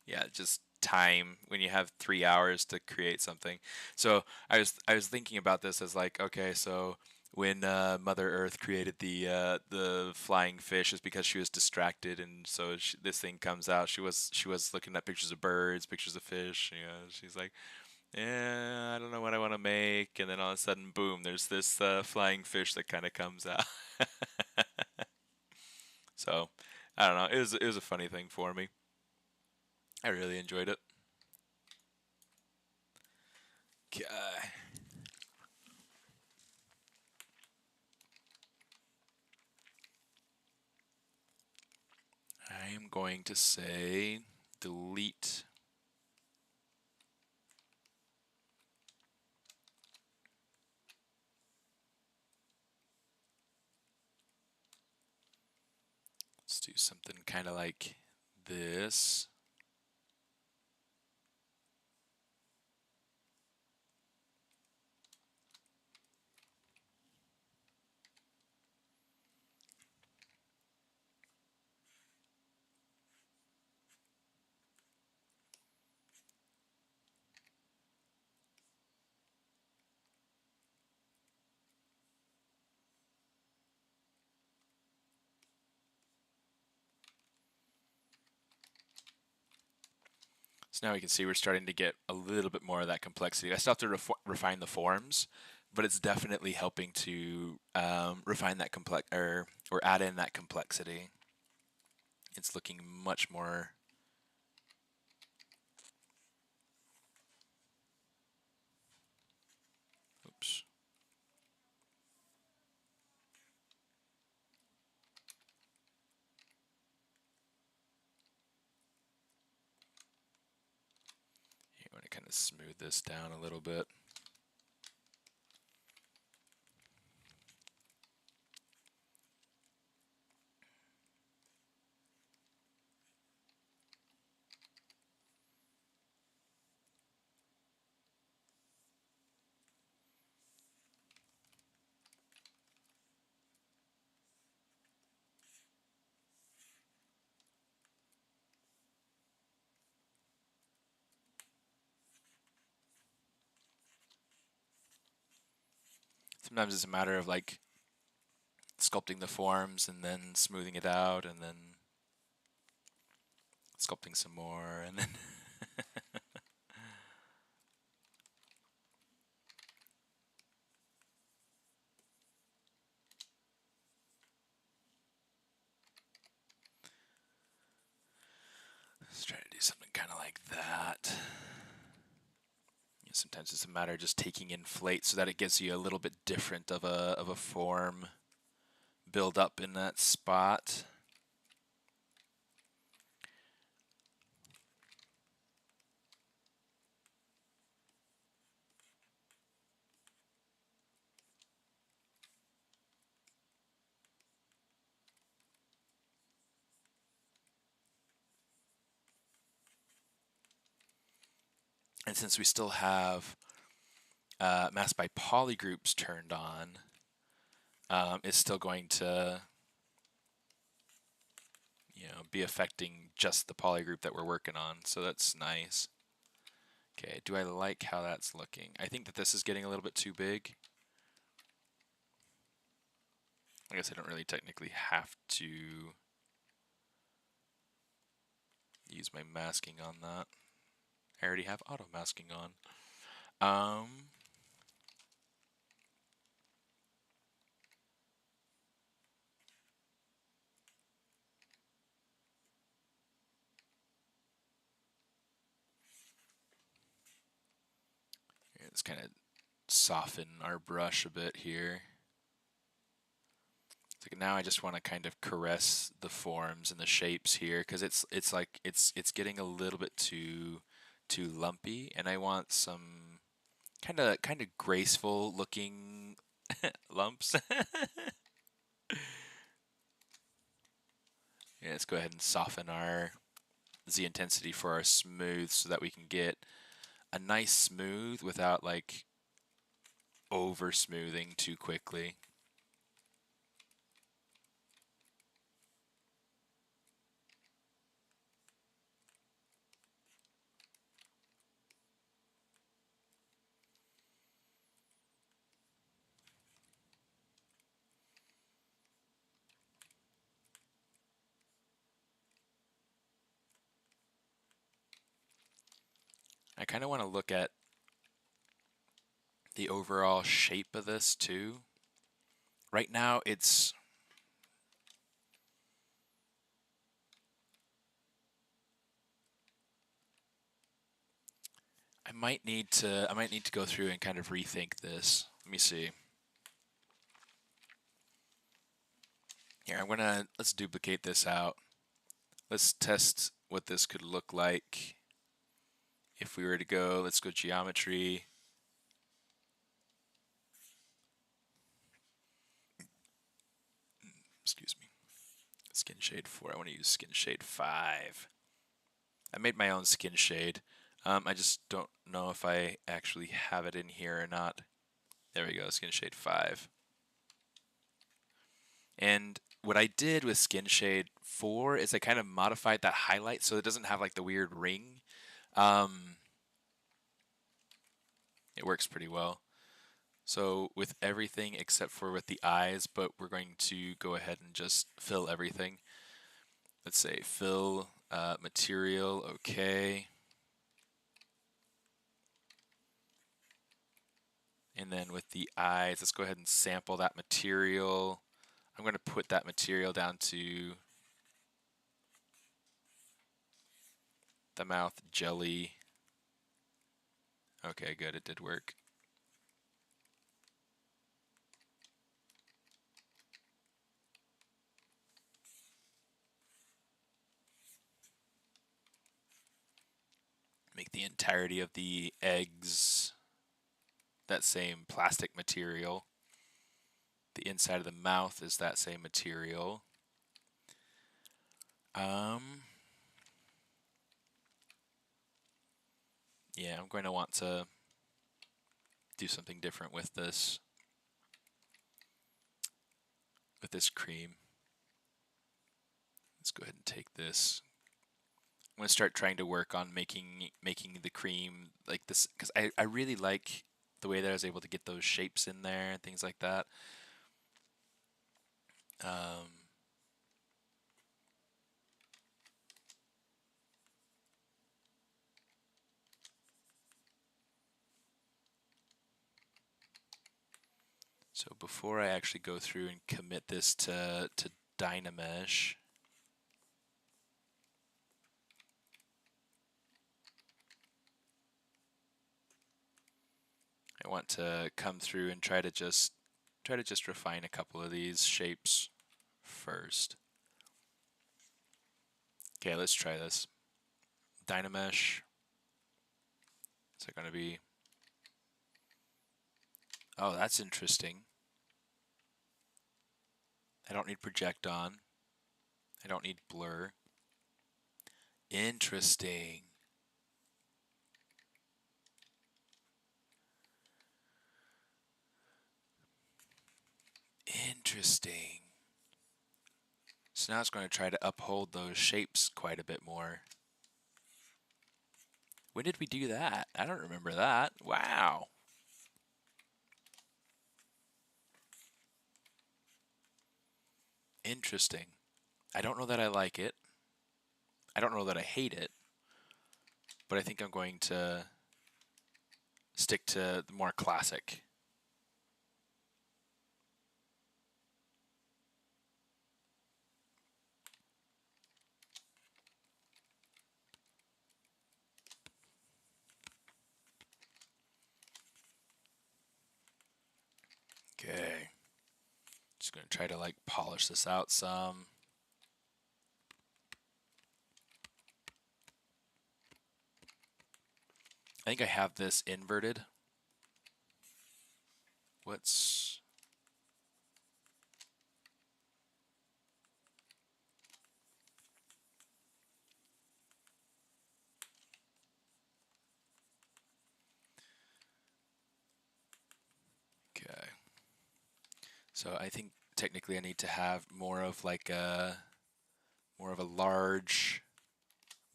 yeah, just time when you have 3 hours to create something. So I was thinking about this as like, okay, so when Mother Earth created the flying fish is because she was distracted, and so this thing comes out. She was looking at pictures of birds, pictures of fish. She's like, yeah, I don't know what I want to make, and then all of a sudden, boom, there's this flying fish that kind of comes out. So I don't know. It was a funny thing for me. I really enjoyed it. Okay. I am going to say delete. Let's do something kind of like this. So now we can see we're starting to get a little bit more of that complexity. I still have to refine the forms, but it's definitely helping to refine that or add in that complexity. It's looking much more. Oops. You want to kind of smooth this down a little bit. Sometimes it's a matter of like sculpting the forms and then smoothing it out and then sculpting some more and then let's try to do something kind of like that. Sometimes it's a matter of just taking inflate so that it gives you a little bit different of a form build up in that spot. And since we still have mask by polygroups turned on, it's still going to, you know, be affecting just the polygroup that we're working on. So that's nice. Okay, do I like how that's looking? I think that this is getting a little bit too big. I guess I don't really technically have to use my masking on that. I already have auto masking on. Let's kind of soften our brush a bit here. It's like now I just want to kind of caress the forms and the shapes here because it's getting a little bit too lumpy, and I want some kind of graceful looking lumps. Yeah, let's go ahead and soften our Z intensity for our smooth so that we can get a nice smooth without like over smoothing too quickly. I kind of want to look at the overall shape of this too. Right now it's I might need to go through and kind of rethink this. Let me see. Here, let's duplicate this out. Let's test what this could look like if we were to go, let's go geometry. Excuse me. Skin shade 4. I want to use skin shade 5. I made my own skin shade. I just don't know if I actually have it in here or not. There we go, skin shade 5. And what I did with skin shade 4 is I kind of modified that highlight so it doesn't have like the weird ring. It works pretty well. So with everything except for with the eyes, but we're going to go ahead and just fill everything. Let's say fill material, okay. And then with the eyes, let's go ahead and sample that material. I'm going to put that material down to the mouth jelly. Okay, good, it did work. Make the entirety of the eggs that same plastic material. The inside of the mouth is that same material. Yeah, I'm going to want to do something different with this cream. Let's go ahead and take this. I'm going to start trying to work on making the cream like this, because I really like the way that I was able to get those shapes in there and things like that. Um, so before I actually go through and commit this to Dynamesh, I want to come through and try to just refine a couple of these shapes first. Okay, let's try this. Dynamesh. Is it going to be... Oh, that's interesting. I don't need project on. I don't need blur. Interesting. Interesting. So now it's going to try to uphold those shapes quite a bit more. When did we do that? I don't remember that. Wow. Interesting. I don't know that I like it. I don't know that I hate it. But I think I'm going to stick to the more classic. Okay. Just going to try to like polish this out some. I think I have this inverted. What's... Okay. So I think technically I need to have more of like a large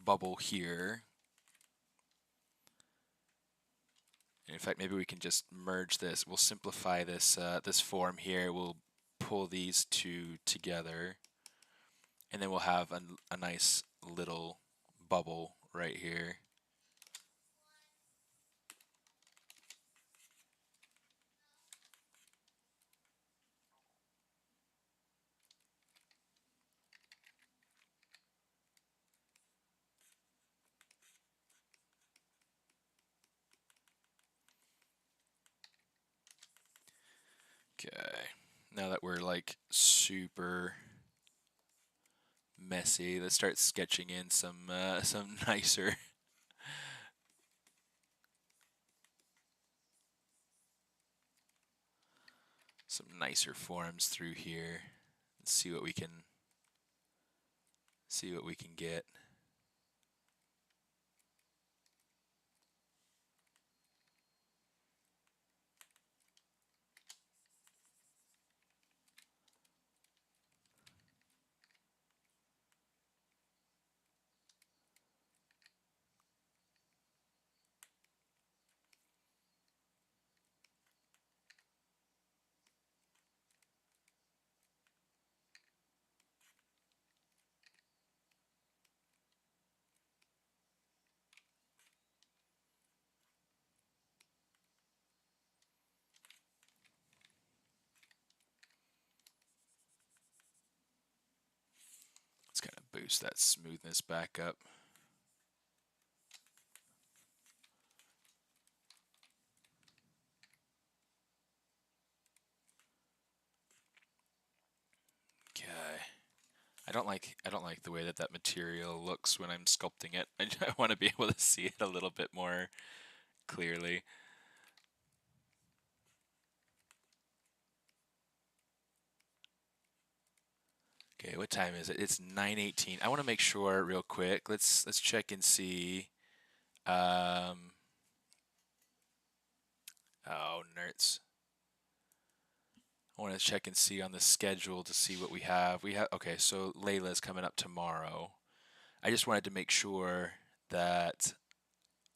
bubble here. And in fact, maybe we can just merge this. We'll simplify this this form here. We'll pull these two together, and then we'll have a nice little bubble right here. Okay, now that we're like super messy, let's start sketching in some nicer forms through here. Let's see what we can get. Let's kind of boost that smoothness back up. Okay. I don't like the way that material looks when I'm sculpting it. I want to be able to see it a little bit more clearly. Okay, what time is it? It's 9:18. I want to make sure real quick. Let's check and see. Oh, nerds. I want to check and see on the schedule to see what we have. Okay, so Layla's coming up tomorrow. I just wanted to make sure that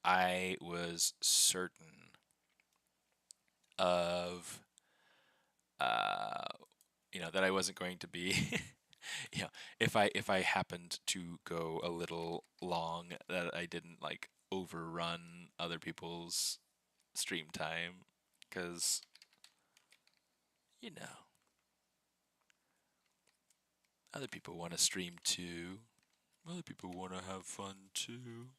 I was certain of that I wasn't going to be, if I happened to go a little long, that I didn't like overrun other people's stream time, because you know other people want to stream too. Other people want to have fun too.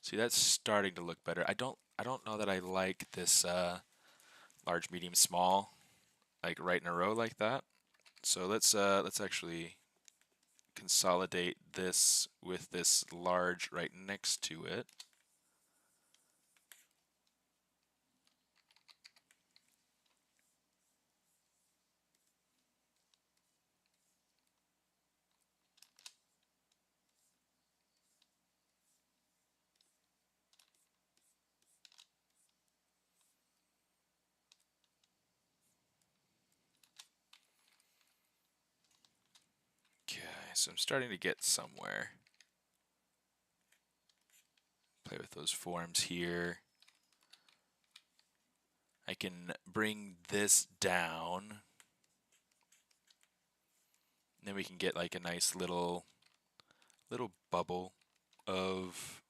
See, that's starting to look better. I don't know that I like this large, medium, small, like right in a row like that. So let's actually consolidate this with this large right next to it. Okay, so I'm starting to get somewhere. Play with those forms here. I can bring this down. Then we can get like a nice little bubble of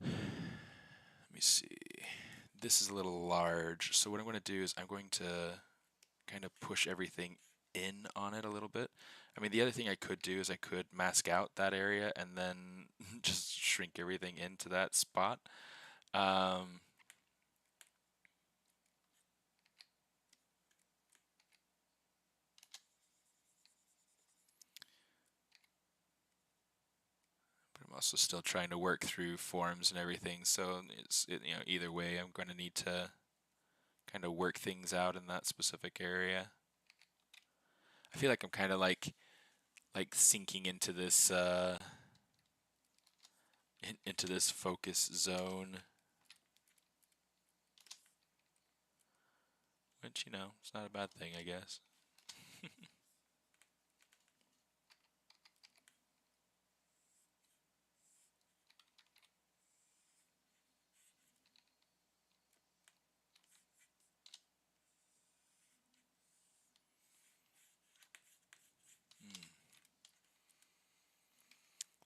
let me see. This is a little large, so what I'm going to do is I'm going to kind of push everything in on it a little bit. I mean, the other thing I could do is I could mask out that area and then just shrink everything into that spot. But I'm also still trying to work through forms and everything, so either way, I'm going to need to kind of work things out in that specific area. I feel like I'm kind of like sinking into this into this focus zone, which it's not a bad thing, I guess.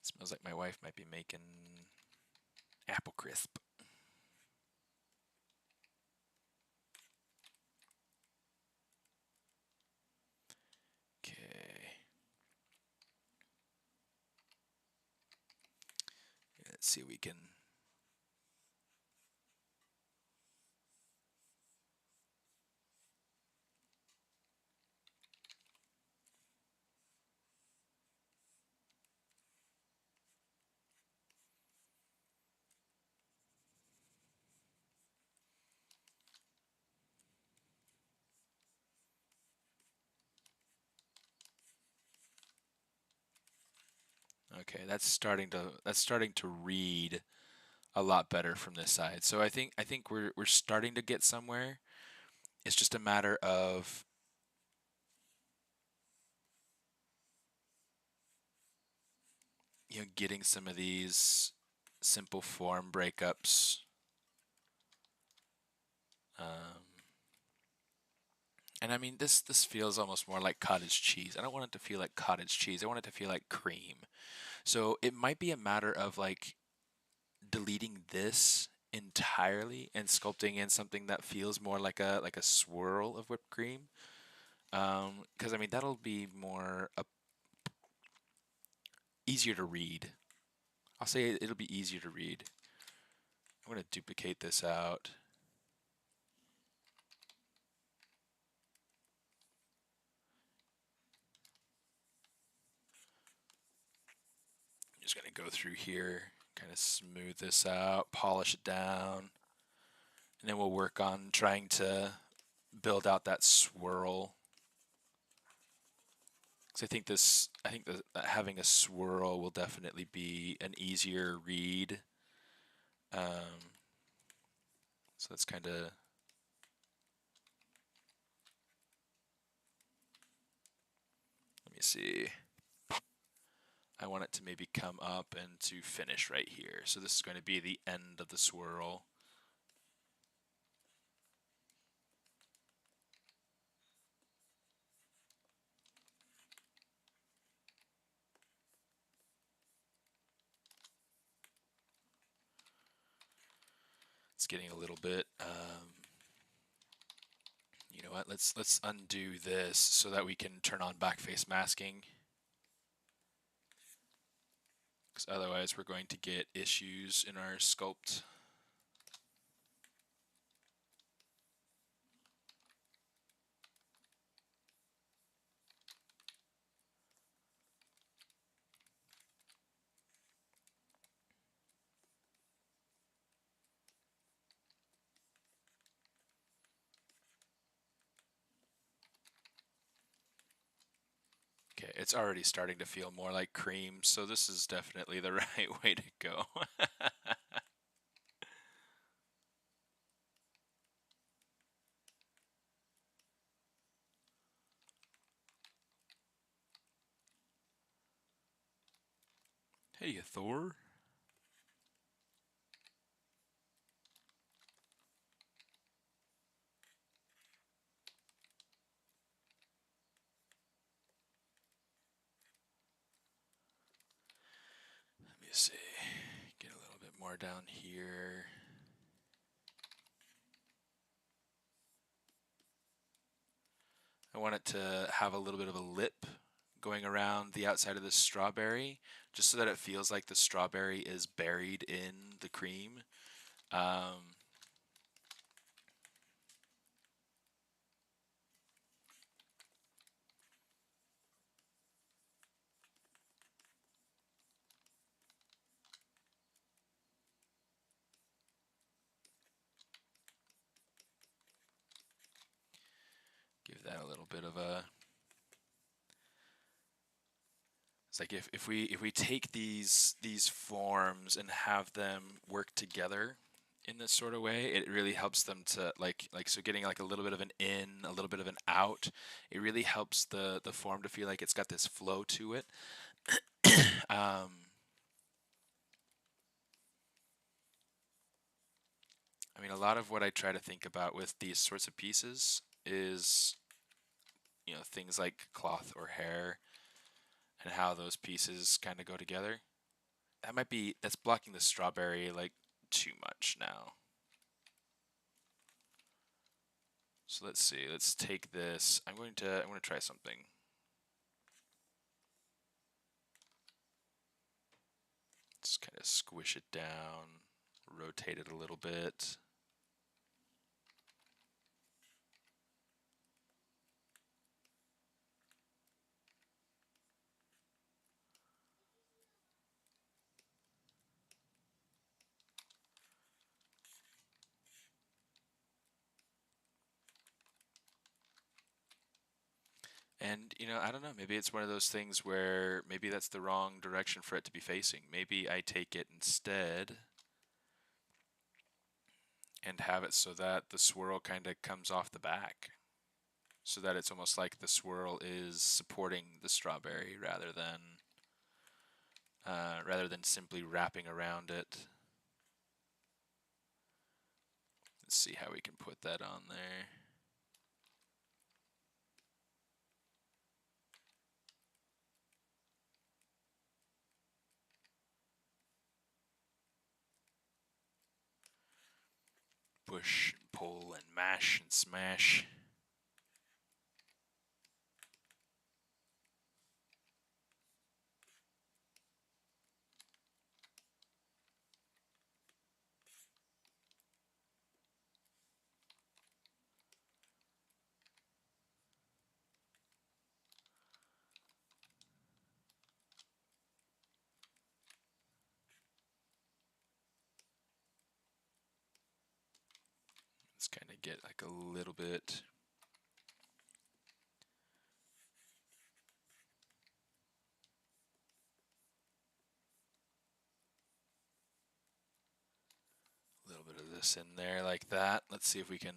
Smells like my wife might be making apple crisp. Okay. Let's see if we can. Okay, that's starting to read a lot better from this side. So I think we're starting to get somewhere. It's just a matter of getting some of these simple form breakups. And I mean, this feels almost more like cottage cheese. I don't want it to feel like cottage cheese. I want it to feel like cream. So it might be a matter of like deleting this entirely and sculpting in something that feels more like a swirl of whipped cream. Because I mean that'll be more easier to read. I'll say it'll be easier to read. I'm going to duplicate this out. I'm just going to go through here, kind of smooth this out, polish it down, and then we'll work on trying to build out that swirl. Because I think that having a swirl will definitely be an easier read. So that's kind of. Let me see. I want it to maybe come up and to finish right here. So this is going to be the end of the swirl. It's getting a little bit, you know what, let's undo this so that we can turn on backface masking. Because otherwise we're going to get issues in our sculpt. Okay, it's already starting to feel more like cream, so this is definitely the right way to go. Hey, Thor. Let me see. Get a little bit more down here. I want it to have a little bit of a lip going around the outside of this strawberry, just so that it feels like the strawberry is buried in the cream. Give that a little bit of a... It's like if we take these forms and have them work together in this sort of way, it really helps them to like so getting like a little bit of an in, a little bit of an out. It really helps the form to feel like it's got this flow to it. I mean, a lot of what I try to think about with these sorts of pieces is, you know, things like cloth or hair and how those pieces kind of go together. That's blocking the strawberry like too much now. So let's see, let's take this. I'm going to try something. Just kind of squish it down, rotate it a little bit. And, you know, I don't know, maybe it's one of those things where maybe that's the wrong direction for it to be facing. Maybe I take it instead and have it so that the swirl kind of comes off the back. So that it's almost like the swirl is supporting the strawberry rather than simply wrapping around it. Let's see how we can put that on there. Push, pull, and mash and smash. Let's kind of get like a little bit. A little bit of this in there like that. Let's see if we can.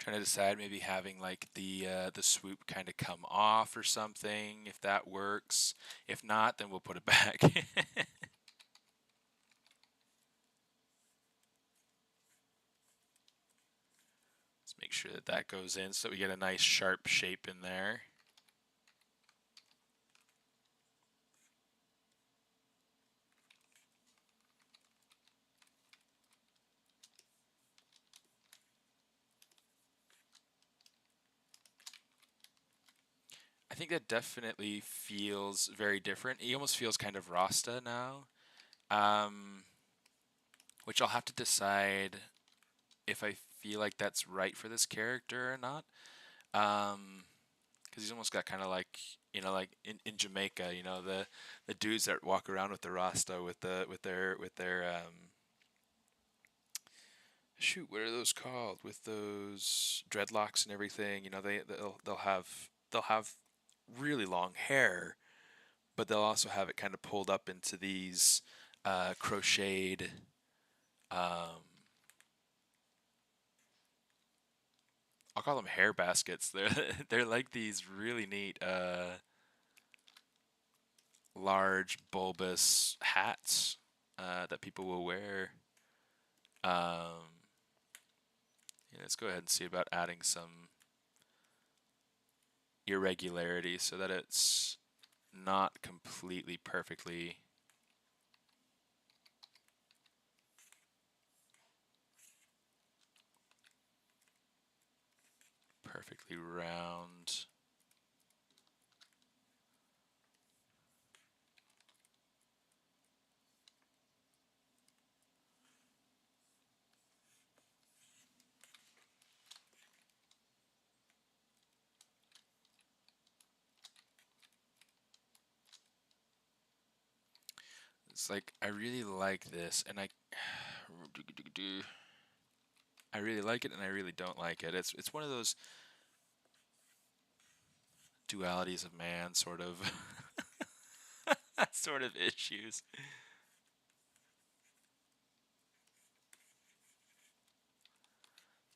Trying to decide maybe having like the swoop kind of come off or something, if that works. If not, then we'll put it back. Let's make sure that that goes in so we get a nice sharp shape in there. I think that definitely feels very different. It almost feels kind of Rasta now, which I'll have to decide if I feel like that's right for this character or not. Because he's almost got kind of like, you know, like in Jamaica, you know, the dudes that walk around with the Rasta with their shoot, what are those called? With those dreadlocks and everything, you know, they'll have really long hair, but they'll also have it kind of pulled up into these crocheted. I'll call them hair baskets. They're like these really neat large bulbous hats that people will wear. Yeah, let's go ahead and see about adding some irregularity so that it's not completely perfectly round. It's like I really like this, and I really like it, and I really don't like it. It's one of those dualities of man, sort of sort of issues.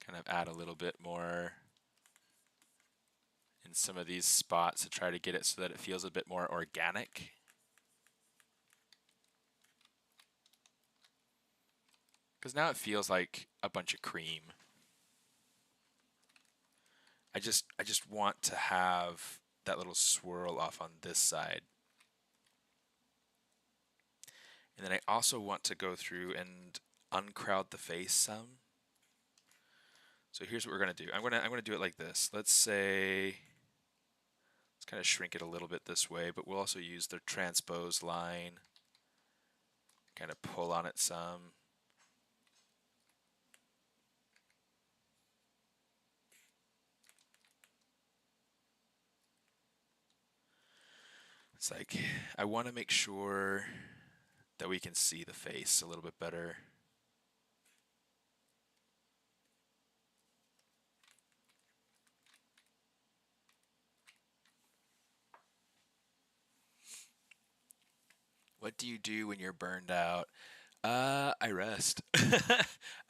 Kind of add a little bit more in some of these spots to try to get it so that it feels a bit more organic. Because now it feels like a bunch of cream. I just want to have that little swirl off on this side. And then I also want to go through and uncrowd the face some. So here's what we're gonna do. I'm gonna do it like this. Let's say, let's kind of shrink it a little bit this way, but we'll also use the transpose line. Kind of pull on it some. It's like, I want to make sure that we can see the face a little bit better. What do you do when you're burned out? I rest.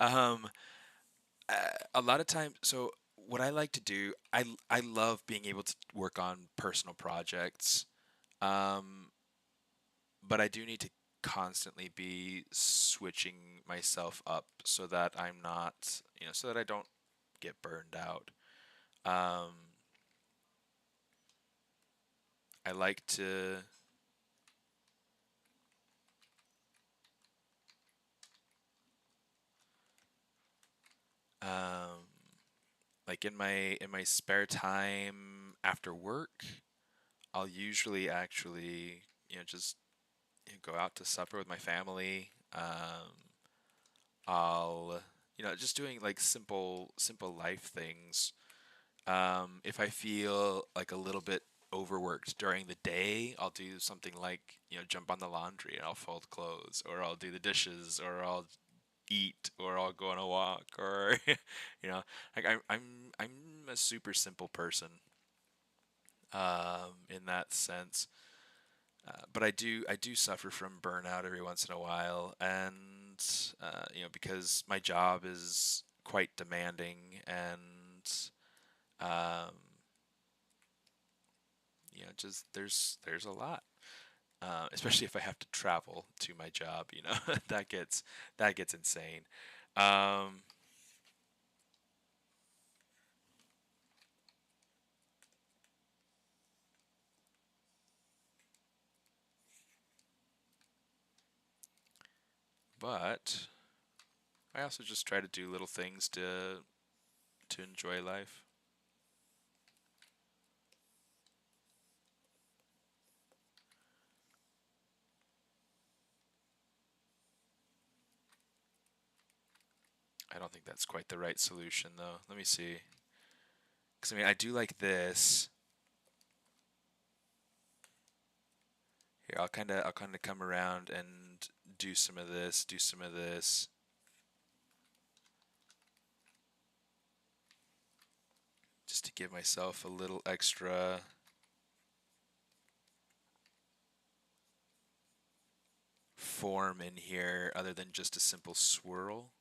um, a lot of times, so what I like to do, I love being able to work on personal projects, um, but I do need to constantly be switching myself up so that I'm not, you know, so that I don't get burned out. Um, I like to um, like in my spare time after work, I'll usually actually, you know, just, you know, go out to supper with my family. I'll, you know, just doing like simple life things. If I feel like a little bit overworked during the day, I'll do something like, you know, jump on the laundry and I'll fold clothes, or I'll do the dishes, or I'll eat, or I'll go on a walk, or you know, like I'm a super simple person in that sense. But I do suffer from burnout every once in a while, and you know, because my job is quite demanding, and um, just there's a lot. Especially if I have to travel to my job, that gets insane. Um, but I also just try to do little things to enjoy life. I don't think that's quite the right solution though. Let me see. Because I mean, I do like this. Here, I'll kind of come around and do some of this, do some of this. Just to give myself a little extra form in here other than just a simple swirl.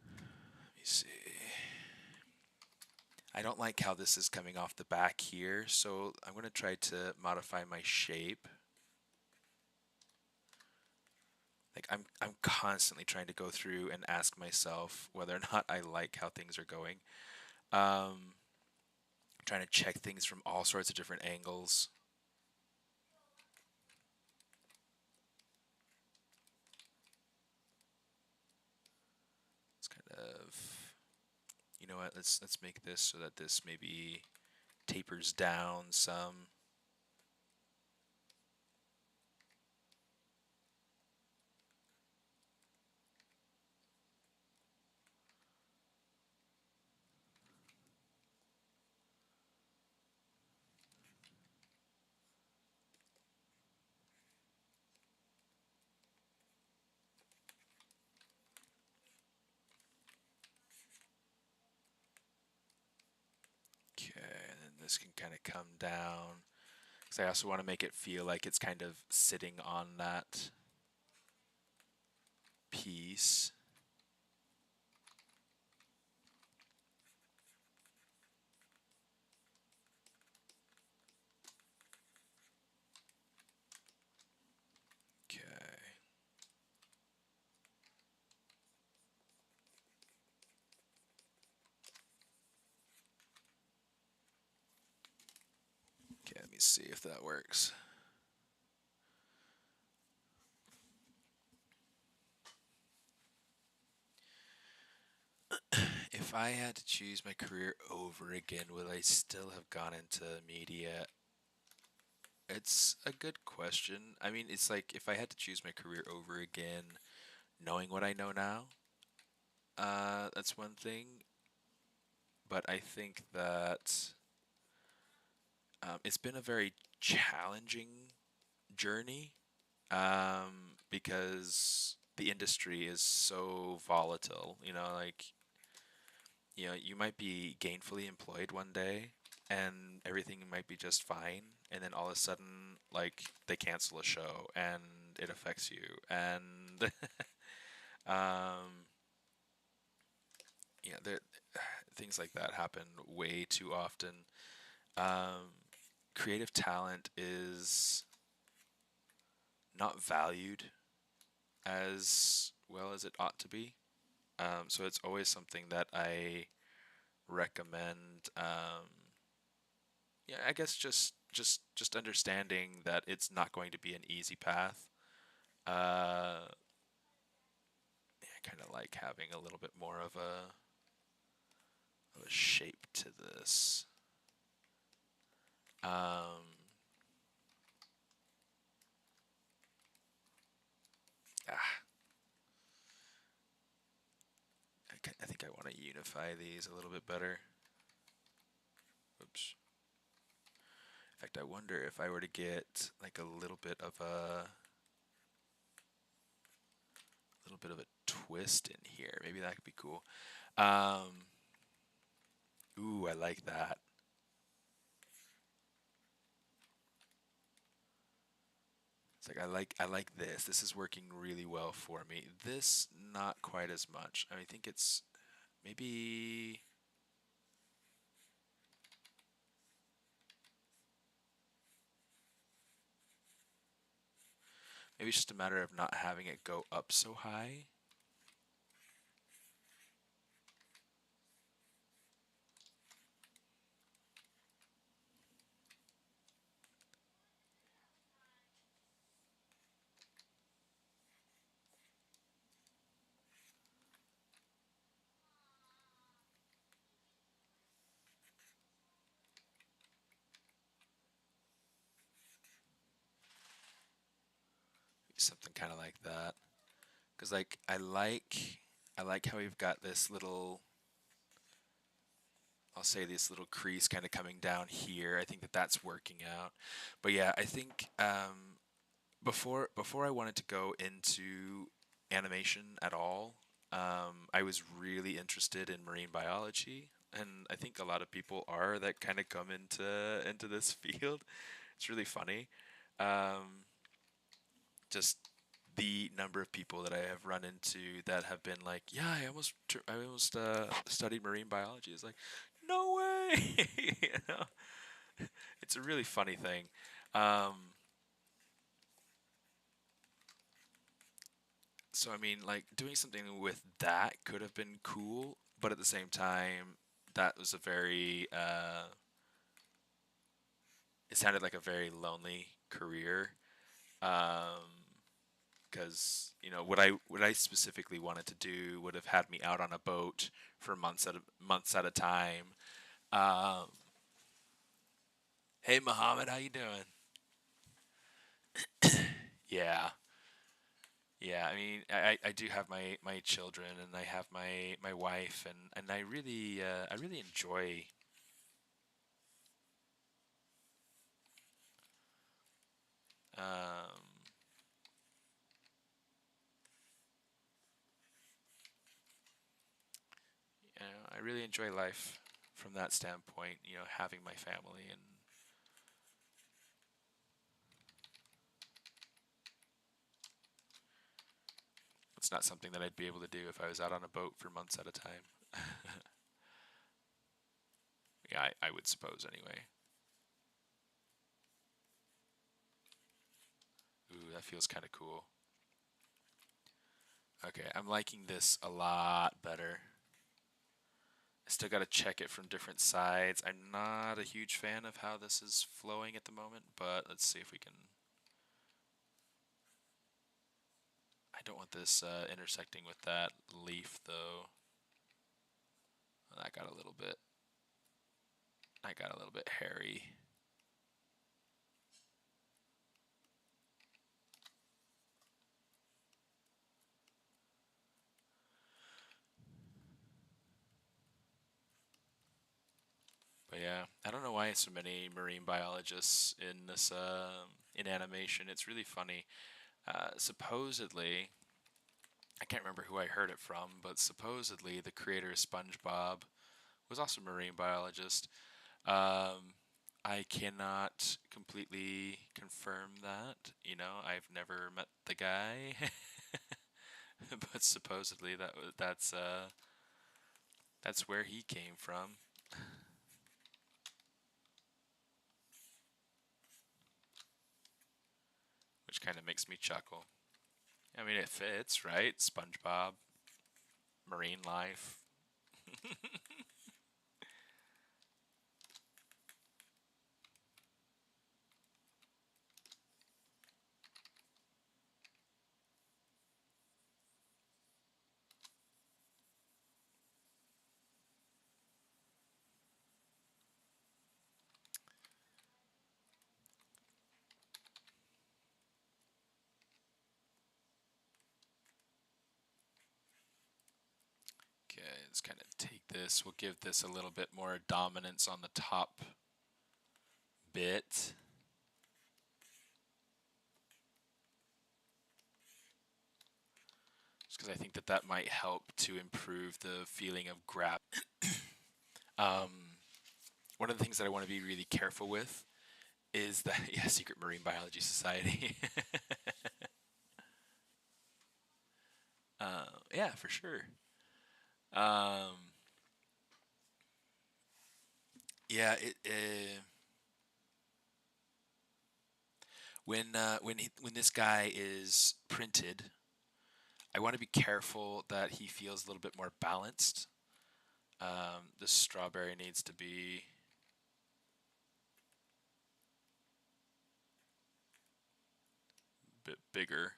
Let me see. I don't like how this is coming off the back here, so I'm going to try to modify my shape. Like I'm constantly trying to go through and ask myself whether or not I like how things are going. Trying to check things from all sorts of different angles. It's kind of, you know what? Let's make this so that this maybe tapers down some. Okay, and then this can kind of come down. Because I also want to make it feel like it's kind of sitting on that piece. Okay. Okay, let me see if that works. If I had to choose my career over again, would I still have gone into media? It's a good question. I mean, it's like if I had to choose my career over again, knowing what I know now, that's one thing. But I think that it's been a very challenging journey because the industry is so volatile. You might be gainfully employed one day and everything might be just fine, and then all of a sudden, like, they cancel a show and it affects you, and um, there, things like that happen way too often. Um, Creative talent is not valued as well as it ought to be. So it's always something that I recommend. Yeah, I guess just understanding that it's not going to be an easy path. I kind of like having a little bit more of a shape to this. Um, ah, I think I want to unify these a little bit better. Oops. In fact, I wonder if I were to get like a little bit of a twist in here. Maybe that could be cool. Um, Ooh, I like that. It's like I like this. This is working really well for me. This not quite as much. I think it's maybe maybe it's just a matter of not having it go up so high. Something kind of like that. Because like I like how we've got this little, I'll say this little crease kind of coming down here. I think that that's working out. But yeah, I think before I wanted to go into animation at all, I was really interested in marine biology, and I think a lot of people are that kind of come into this field. It's really funny. Um, just the number of people that I have run into that have been like, "Yeah, I almost studied marine biology." It's like, no way, you know. It's a really funny thing. Um, so I mean, like doing something with that could have been cool, but at the same time, that was a very it sounded like a very lonely career. Because you know what I specifically wanted to do would have had me out on a boat for months at a time. Um, hey Muhammad, how you doing? Yeah, yeah. I mean, I do have my children and I have my wife and I really enjoy. Um, you know, I really enjoy life from that standpoint. You know, having my family and it's not something that I'd be able to do if I was out on a boat for months at a time. Yeah, I would suppose anyway. Ooh, that feels kind of cool. Okay, I'm liking this a lot better. I still got to check it from different sides. I'm not a huge fan of how this is flowing at the moment, but let's see if we can. I don't want this intersecting with that leaf though. That got a little bit. I got a little bit hairy. But yeah, I don't know why so many marine biologists in this in animation. It's really funny. Supposedly, I can't remember who I heard it from, but supposedly the creator of SpongeBob was also a marine biologist. Um, I cannot completely confirm that. You know, I've never met the guy, but supposedly that's where he came from, which kind of makes me chuckle. I mean, it fits, right? SpongeBob, marine life. Okay, let's kind of take this. We'll give this a little bit more dominance on the top bit. Just because I think that that might help to improve the feeling of grab. Um, one of the things that I want to be really careful with is the Secret Marine Biology Society. Yeah, for sure. Um, yeah, when this guy is printed, I want to be careful that he feels a little bit more balanced. The strawberry needs to be a bit bigger.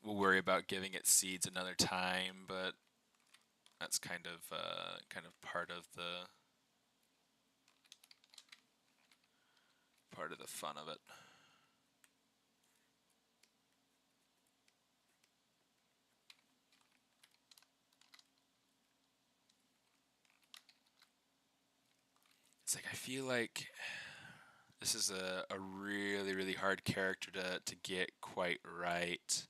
We'll worry about giving it seeds another time, but that's kind of part of the fun of it. It's like I feel like this is a really, really hard character to get quite right.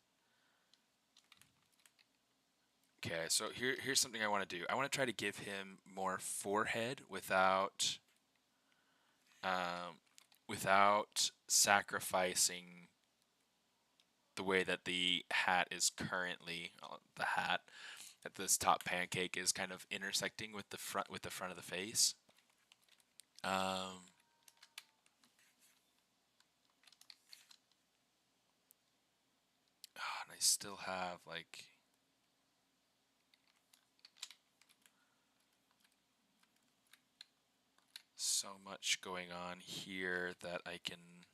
Okay, so here's something I want to do. I want to try to give him more forehead without sacrificing the way that the hat is currently the hat. That this top pancake is kind of intersecting with the front of the face. And I still have like so much going on here that I can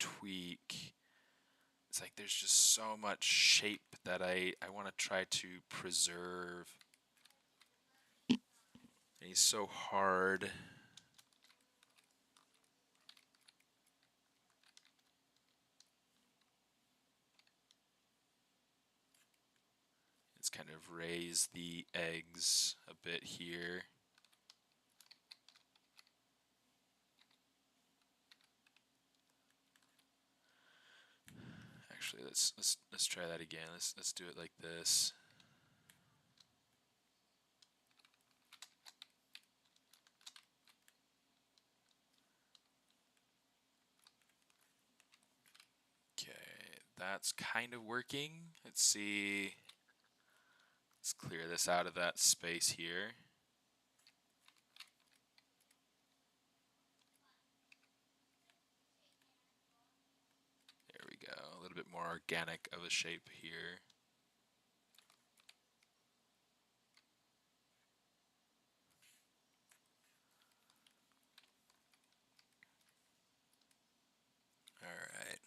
tweak. It's like there's just so much shape that I want to try to preserve. And he's so hard. Let's kind of raise the eggs a bit here. Actually, let's try that again. Let's do it like this. Okay, that's kind of working. Let's see. Let's clear this out of that space here. There we go. A little bit more organic of a shape here. All right.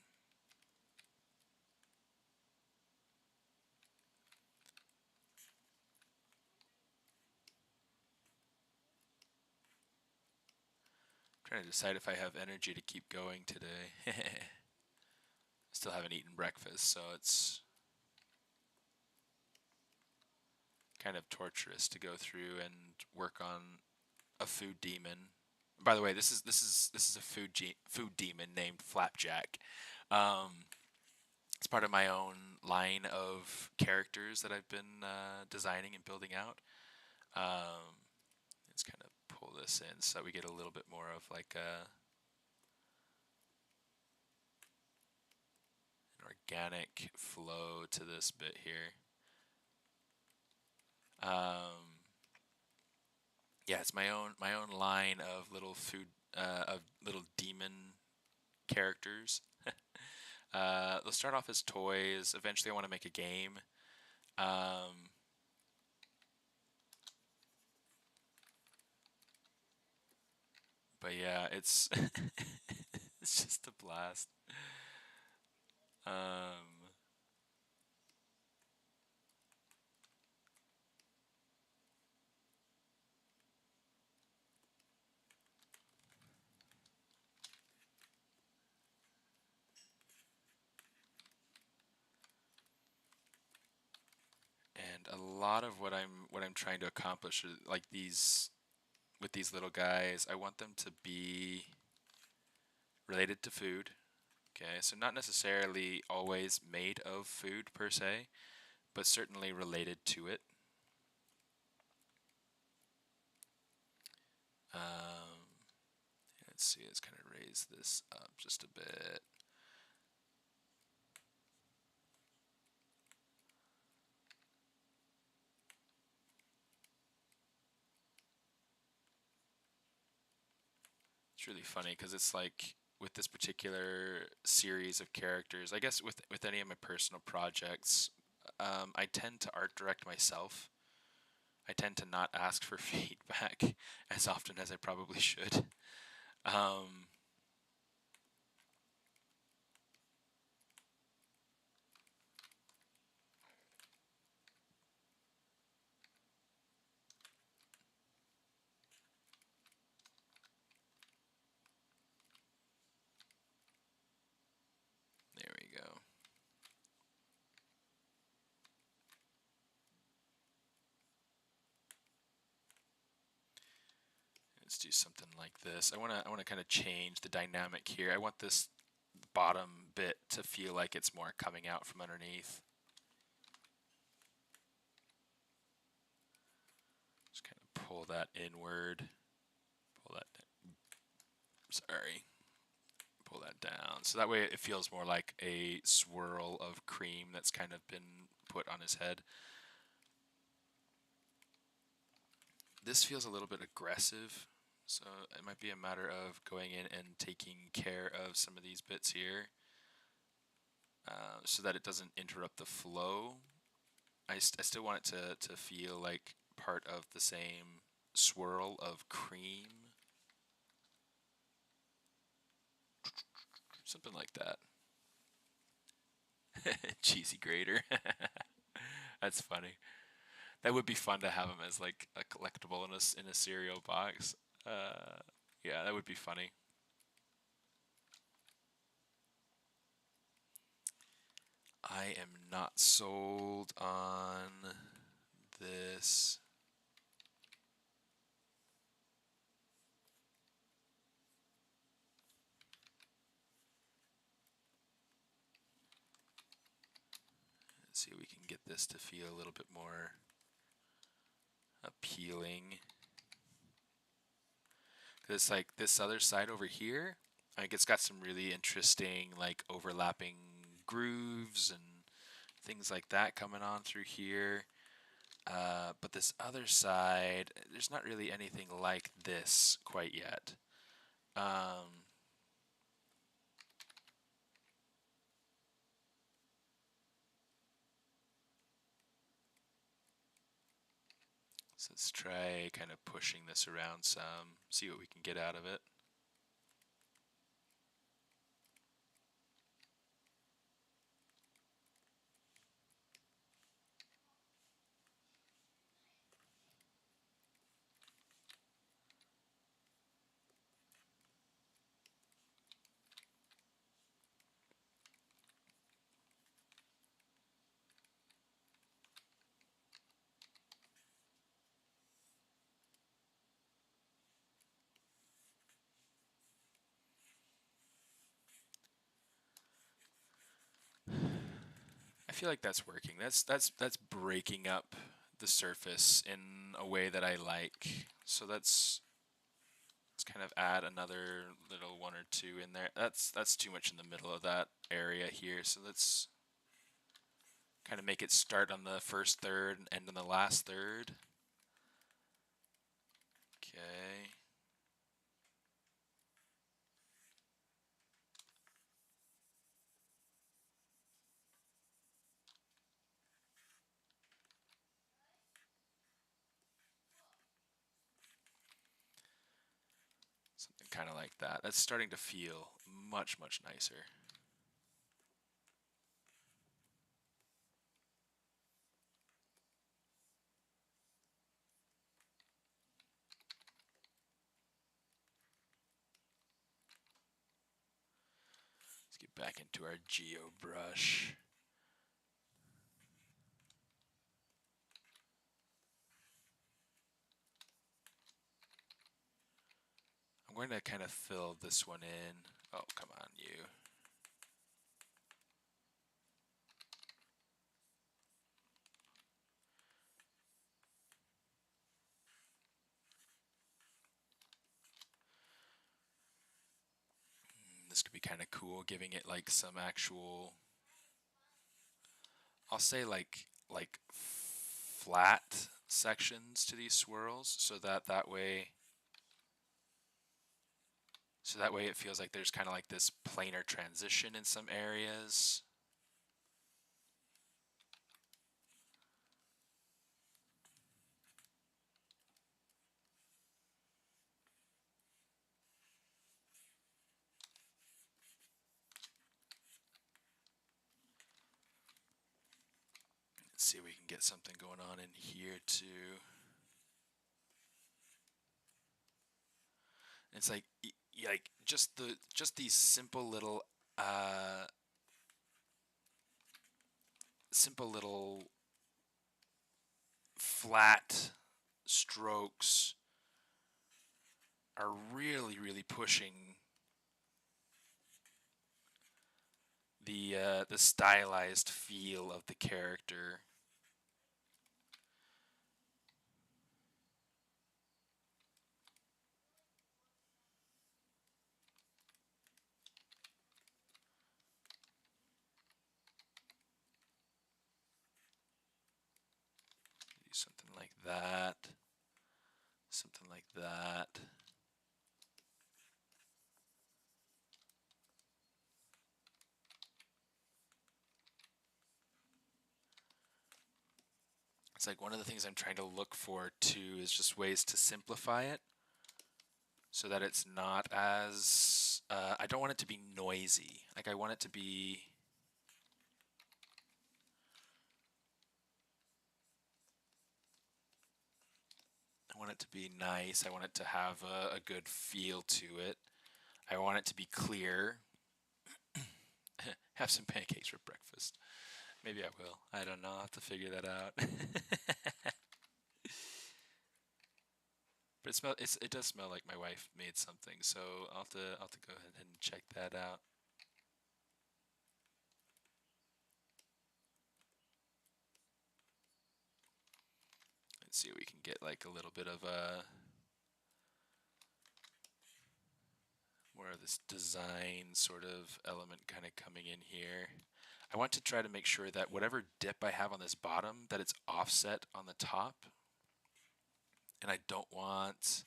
Trying to decide if I have energy to keep going today. Still haven't eaten breakfast, so it's kind of torturous to go through and work on a food demon. By the way, this is a food demon named Flapjack. It's part of my own line of characters that I've been designing and building out. Let's kind of pull this in so that we get a little bit more of like an organic flow to this bit here. Yeah, it's my own line of little little demon characters. They'll start off as toys. Eventually, I want to make a game. But yeah, it's it's just a blast. And a lot of what I'm trying to accomplish is like with these little guys, I want them to be related to food. Okay, so not necessarily always made of food per se, but certainly related to it. Let's see, let's kind of raise this up just a bit. It's really funny because it's like with this particular series of characters, I guess with any of my personal projects, I tend to art direct myself. I tend to not ask for feedback as often as I probably should. There we go. Let's do something like this. I wanna kind of change the dynamic here. I want this bottom bit to feel like it's more coming out from underneath. Just kind of pull that inward. Pull that down. Sorry. Pull that down. So that way it feels more like a swirl of cream that's kind of been put on his head. This feels a little bit aggressive, so it might be a matter of going in and taking care of some of these bits here so that it doesn't interrupt the flow. I still want it to feel like part of the same swirl of cream. Something like that. Cheesy grater. That's funny. That would be fun to have him as like a collectible in a cereal box. Yeah, that would be funny. I am not sold on this. Let's see if we can get this to feel a little bit more appealing. Because it's like this other side over here, like it's got some really interesting like overlapping grooves and things like that coming on through here. But this other side, there's not really anything like this quite yet. So let's try kind of pushing this around some, see what we can get out of it. I feel like that's working. That's breaking up the surface in a way that I like. So let's kind of add another little one or two in there. That's too much in the middle of that area here. So let's kind of make it start on the first third and end on the last third. Okay. Something kind of like that. That's starting to feel much, much nicer. Let's get back into our ZBrush. I'm going to kind of fill this one in. Oh, come on, you. this could be kind of cool, giving it like some actual, I'll say like flat sections to these swirls, so that way it feels like there's kind of like this planar transition in some areas. Let's see if we can get something going on in here too. It's like just these simple little flat strokes are really pushing the stylized feel of the character. Do something like that. Something like that. It's like one of the things I'm trying to look for too is just ways to simplify it so that it's not as, I don't want it to be noisy. Like I want it to be, nice. I want it to have a good feel to it. I want it to be clear. Have some pancakes for breakfast. Maybe I will. I don't know. I'll have to figure that out. But it does smell like my wife made something, so I'll have to go ahead and check that out. Let's see if we can get like a little bit of a more of this design sort of element kind of coming in here. I want to try to make sure that whatever dip I have on this bottom, that it's offset on the top. And I don't want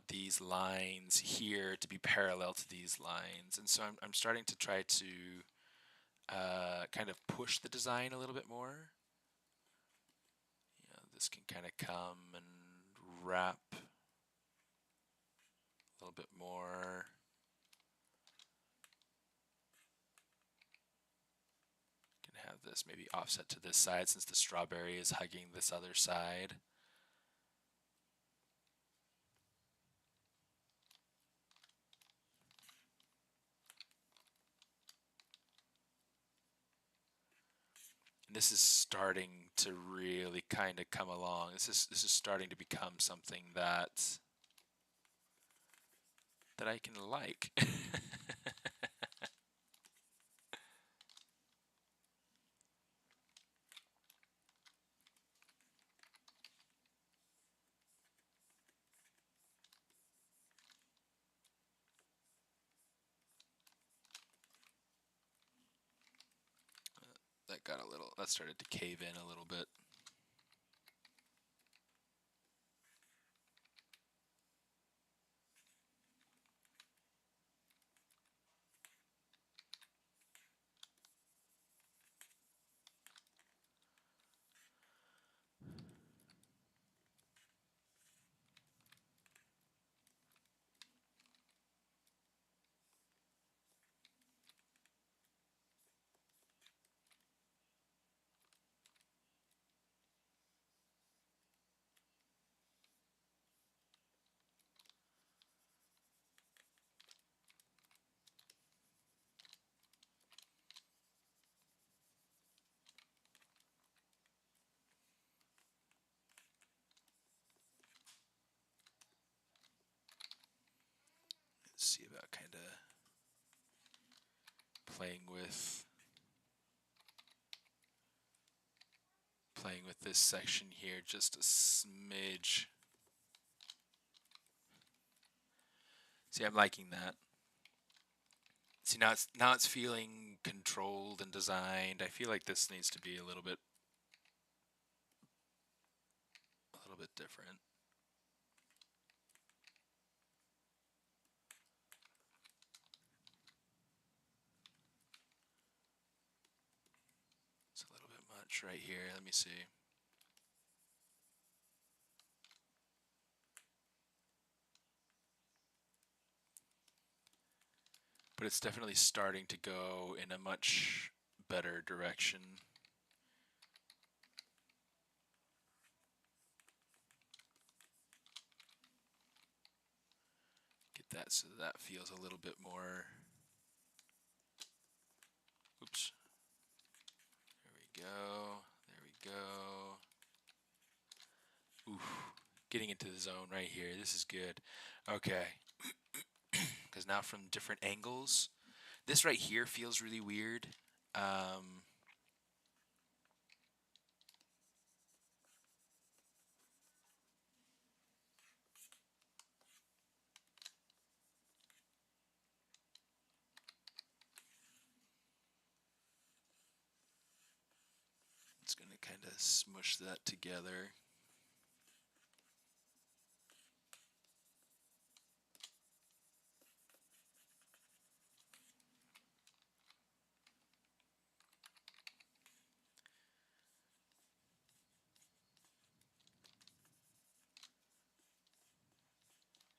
these lines here to be parallel to these lines. And so I'm starting to try to kind of push the design a little bit more. You know, this can kind of come and wrap a little bit more. Can have this maybe offset to this side since the strawberry is hugging this other side. This is starting to really kind of come along. This is starting to become something that I can like. That started to cave in a little bit. See about kind of playing with this section here just a smidge. See, I'm liking that. See, now it's feeling controlled and designed. I feel like this needs to be a little bit different. It's a little bit much right here. Let me see. But it's definitely starting to go in a much better direction. Get that so that feels a little bit more. Oops. There we go. There we go. Ooh, getting into the zone right here. This is good. Okay. Because now from different angles, this right here feels really weird. It's going to kind of smush that together.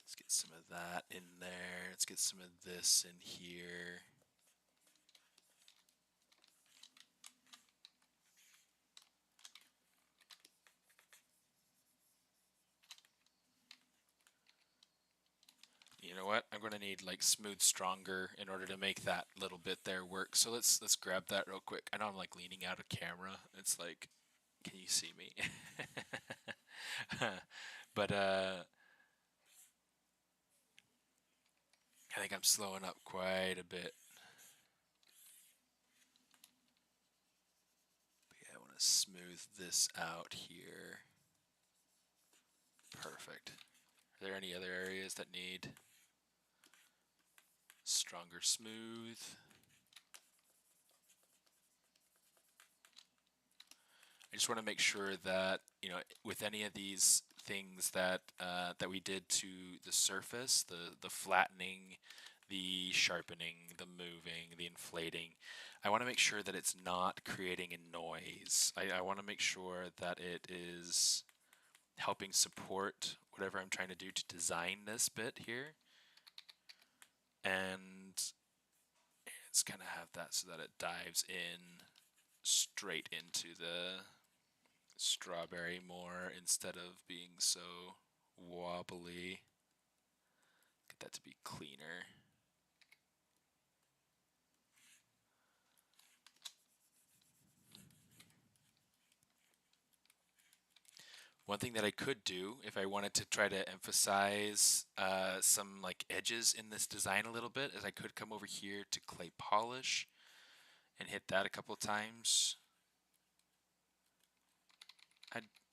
Let's get some of that in there. Let's get some of this in here. You know what? I'm going to need like smooth stronger in order to make that little bit there work. So let's grab that real quick. I know I'm like leaning out of camera. It's like, can you see me? But I think I'm slowing up quite a bit. But yeah, I want to smooth this out here. Perfect. Are there any other areas that need stronger smooth? I just want to make sure that, you know, with any of these things that that we did to the surface, the flattening, the sharpening, the moving, the inflating, I want to make sure that it's not creating a noise. I want to make sure that it is helping support whatever I'm trying to do to design this bit here. And it's kind of have that so that it dives in straight into the strawberry more instead of being so wobbly. Get that to be cleaner. One thing that I could do if I wanted to try to emphasize some like edges in this design a little bit is I could come over here to clay polish and hit that a couple of times.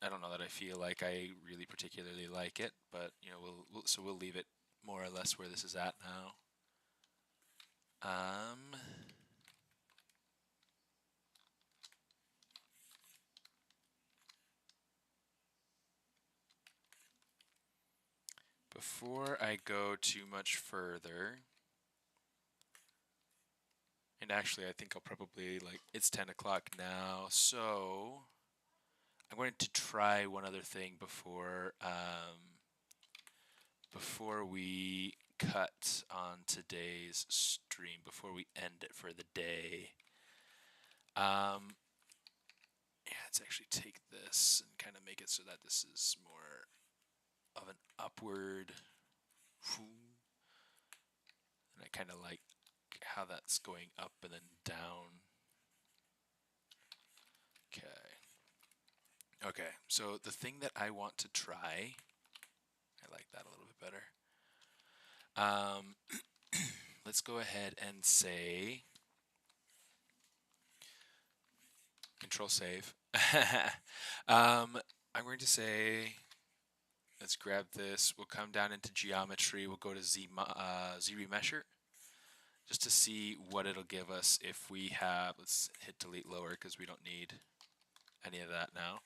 I don't know that I feel like I really particularly like it, but you know, we'll leave it more or less where this is at now. Before I go too much further, and actually I think I'll probably, like, it's 10 o'clock now, so I'm going to try one other thing before we cut on today's stream, before we end it for the day. Yeah, let's actually take this and kind of make it so that this is more of an upward. And I kind of like how that's going up and then down. Okay, so the thing that I want to try, I like that a little bit better. Let's go ahead and say, Control Save. I'm going to say, let's grab this. We'll come down into geometry. We'll go to Z Remesher, just to see what it'll give us if we have, let's hit delete lower because we don't need any of that now.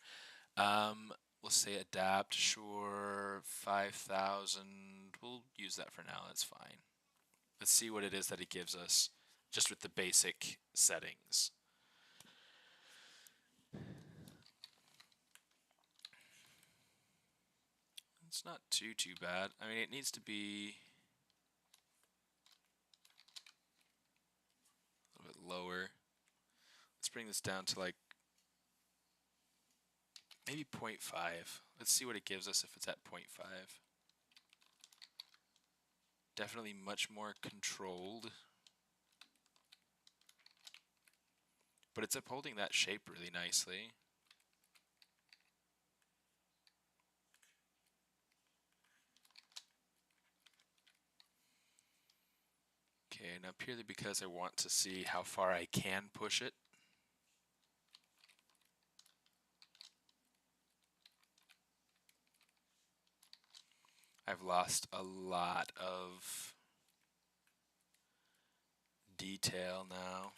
We'll say adapt, sure, 5,000. We'll use that for now, that's fine. Let's see what it is that it gives us just with the basic settings. It's not too bad. I mean, it needs to be a little bit lower. Let's bring this down to like maybe 0.5. Let's see what it gives us if it's at 0.5. Definitely much more controlled. But it's upholding that shape really nicely. Okay, now purely because I want to see how far I can push it. I've lost a lot of detail now.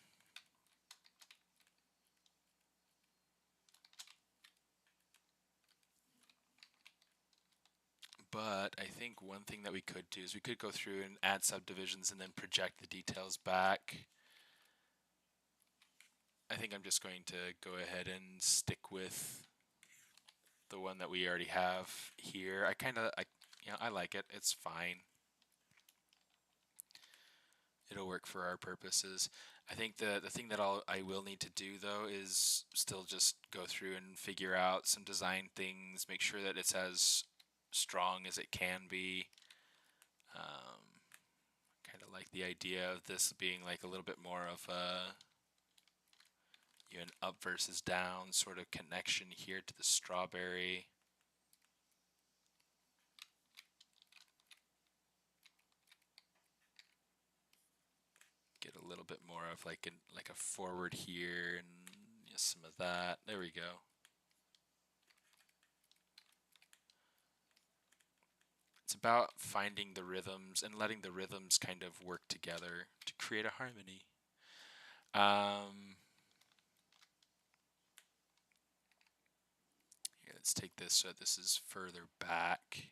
But I think one thing that we could do is we could go through and add subdivisions and then project the details back. I think I'm just going to go ahead and stick with the one that we already have here. I like it. It's fine. It'll work for our purposes. I think the thing that I will need to do though is still just go through and figure out some design things, make sure that it's as strong as it can be. Kind of like the idea of this being like a little bit more of a an up versus down sort of connection here to the strawberry. Get a little bit more of like a forward here and some of that. There we go. It's about finding the rhythms and letting the rhythms kind of work together to create a harmony. Here, let's take this so this is further back.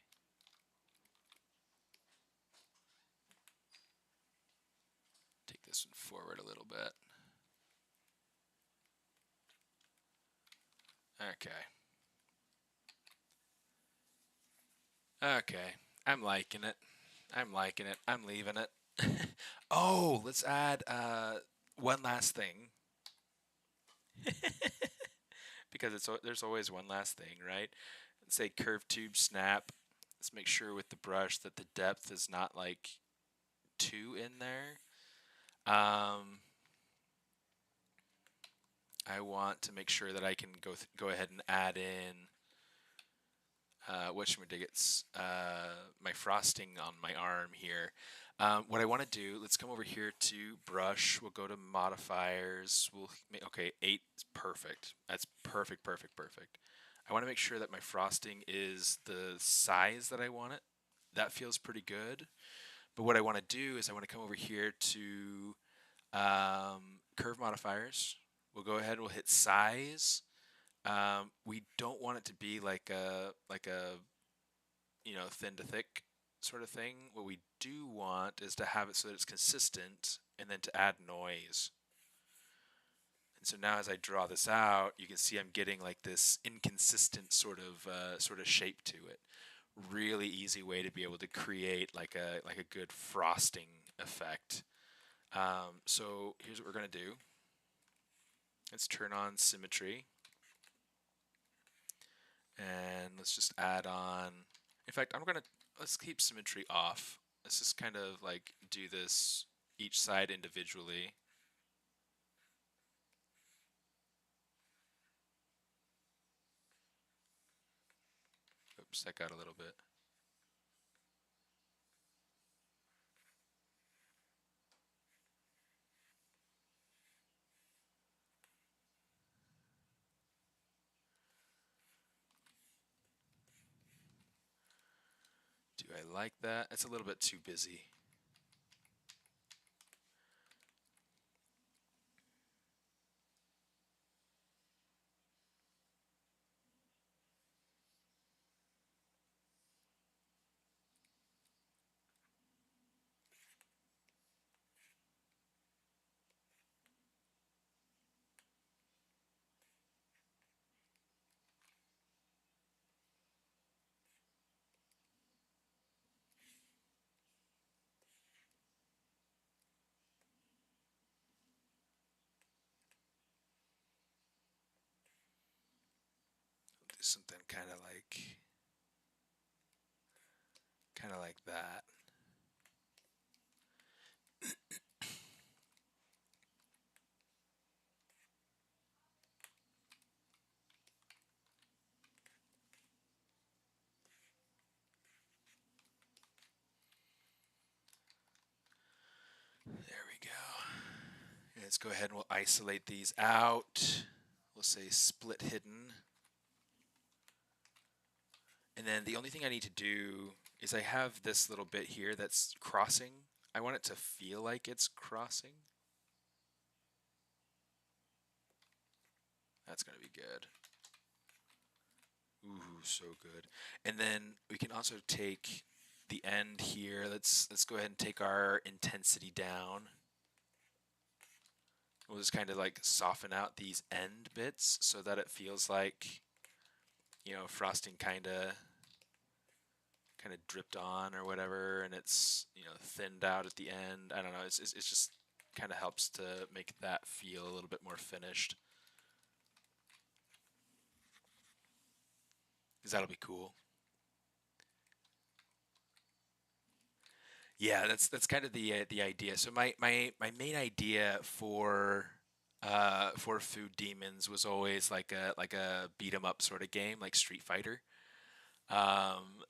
Take this one forward a little bit. Okay. Okay. I'm liking it. I'm liking it. I'm leaving it. Oh, let's add one last thing. Because there's always one last thing, right? Let's say curve tube snap. Let's make sure with the brush that the depth is not like 2 in there. I want to make sure that I can go ahead and add in whatchamadiggits, my frosting on my arm here. What I want to do, let's come over here to brush. We'll go to modifiers. Okay, 8 is perfect. That's perfect. I want to make sure that my frosting is the size that I want it. That feels pretty good. But what I want to do is I want to come over here to curve modifiers. We'll go ahead and we'll hit size. We don't want it to be like a thin to thick sort of thing. What we do want is to have it so that it's consistent, and then to add noise. And so now as I draw this out, you can see I'm getting like this inconsistent sort of shape to it. Really easy way to be able to create like a good frosting effect. So here's what we're going to do. Let's turn on symmetry. And let's just add on, in fact, let's keep symmetry off. Let's just kind of like do this each side individually. Oops, that got a little bit. Do I like that? It's a little bit too busy. something kind of like that. There we go. Let's go ahead and we'll isolate these out. We'll say split hidden. And then the only thing I need to do is I have this little bit here that's crossing. I want it to feel like it's crossing. That's going to be good. Ooh, so good. And then we can also take the end here. Let's go ahead and take our intensity down. We'll just kind of like soften out these end bits so that it feels like, you know, frosting kind of dripped on or whatever, and it's, you know, thinned out at the end. I don't know. It's just kind of helps to make that feel a little bit more finished. Because that'll be cool. Yeah, that's kind of the idea. So my main idea for Food Demons was always like a beat 'em up sort of game, like Street Fighter. Um,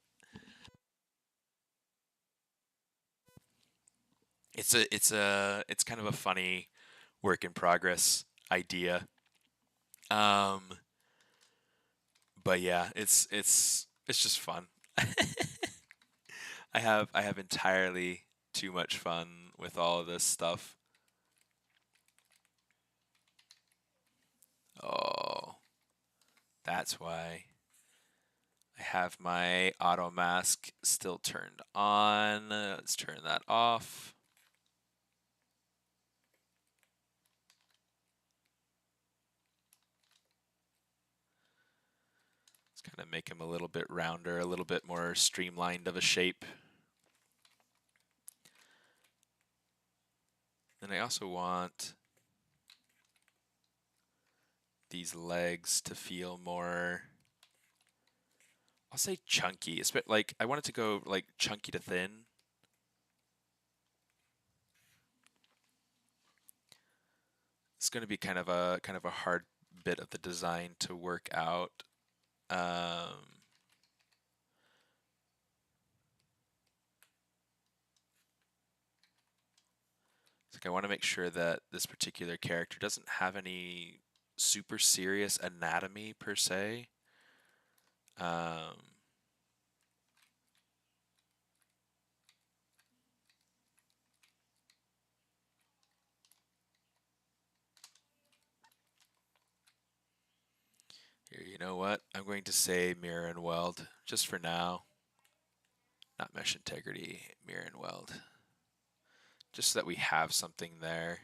it's kind of a funny work in progress idea. But yeah, it's just fun. I have entirely too much fun with all of this stuff. Oh, that's why I have my auto mask still turned on. Let's turn that off. Let's kind of make him a little bit rounder, a little bit more streamlined of a shape. And I also want these legs to feel more, I'll say chunky. It's like I want it to go like chunky to thin. It's going to be kind of a hard bit of the design to work out. It's like I want to make sure that this particular character doesn't have any super serious anatomy per se. Here, you know what? I'm going to say mirror and weld just for now. Not mesh integrity, mirror and weld. Just so that we have something there.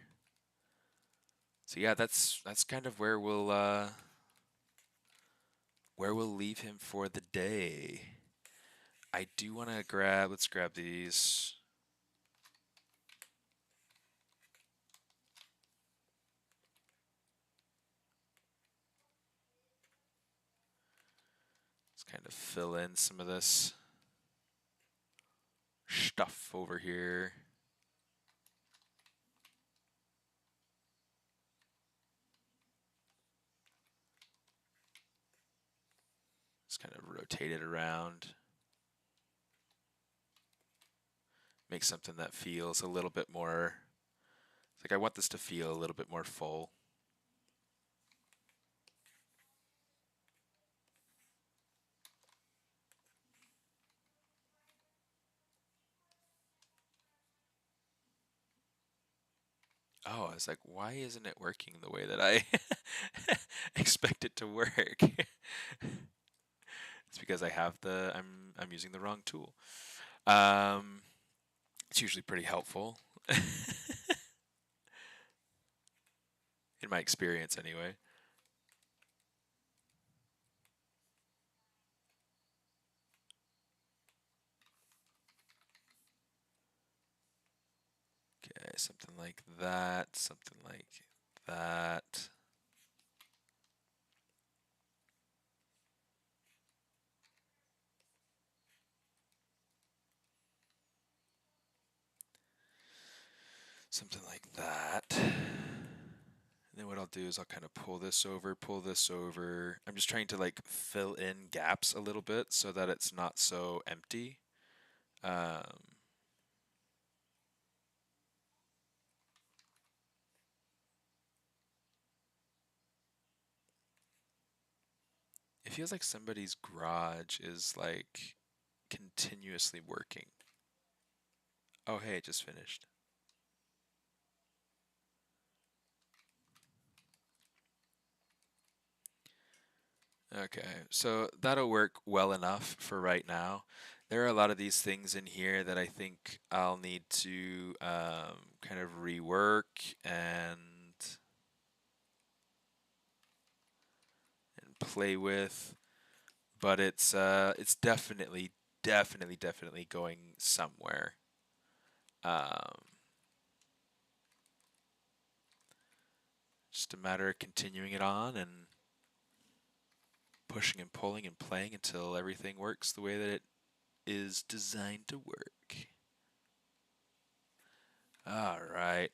So yeah, that's kind of where we'll leave him for the day. I do want to grab, let's grab these. Let's kind of fill in some of this stuff over here. Just kind of rotate it around. Make something that feels a little bit more, it's like I want this to feel a little bit more full. Oh, I was like, why isn't it working the way that I expect it to work? It's because I have I'm using the wrong tool. It's usually pretty helpful. In my experience anyway. Okay, something like that, something like that. Something like that. And then what I'll do is I'll kind of pull this over, pull this over. I'm just trying to like fill in gaps a little bit so that it's not so empty. It feels like somebody's garage is like continuously working. Oh, hey, it just finished. Okay, so that'll work well enough for right now. There are a lot of these things in here that I think I'll need to kind of rework and play with, but it's definitely going somewhere. Just a matter of continuing it on and pushing and pulling and playing until everything works the way that it is designed to work. All right.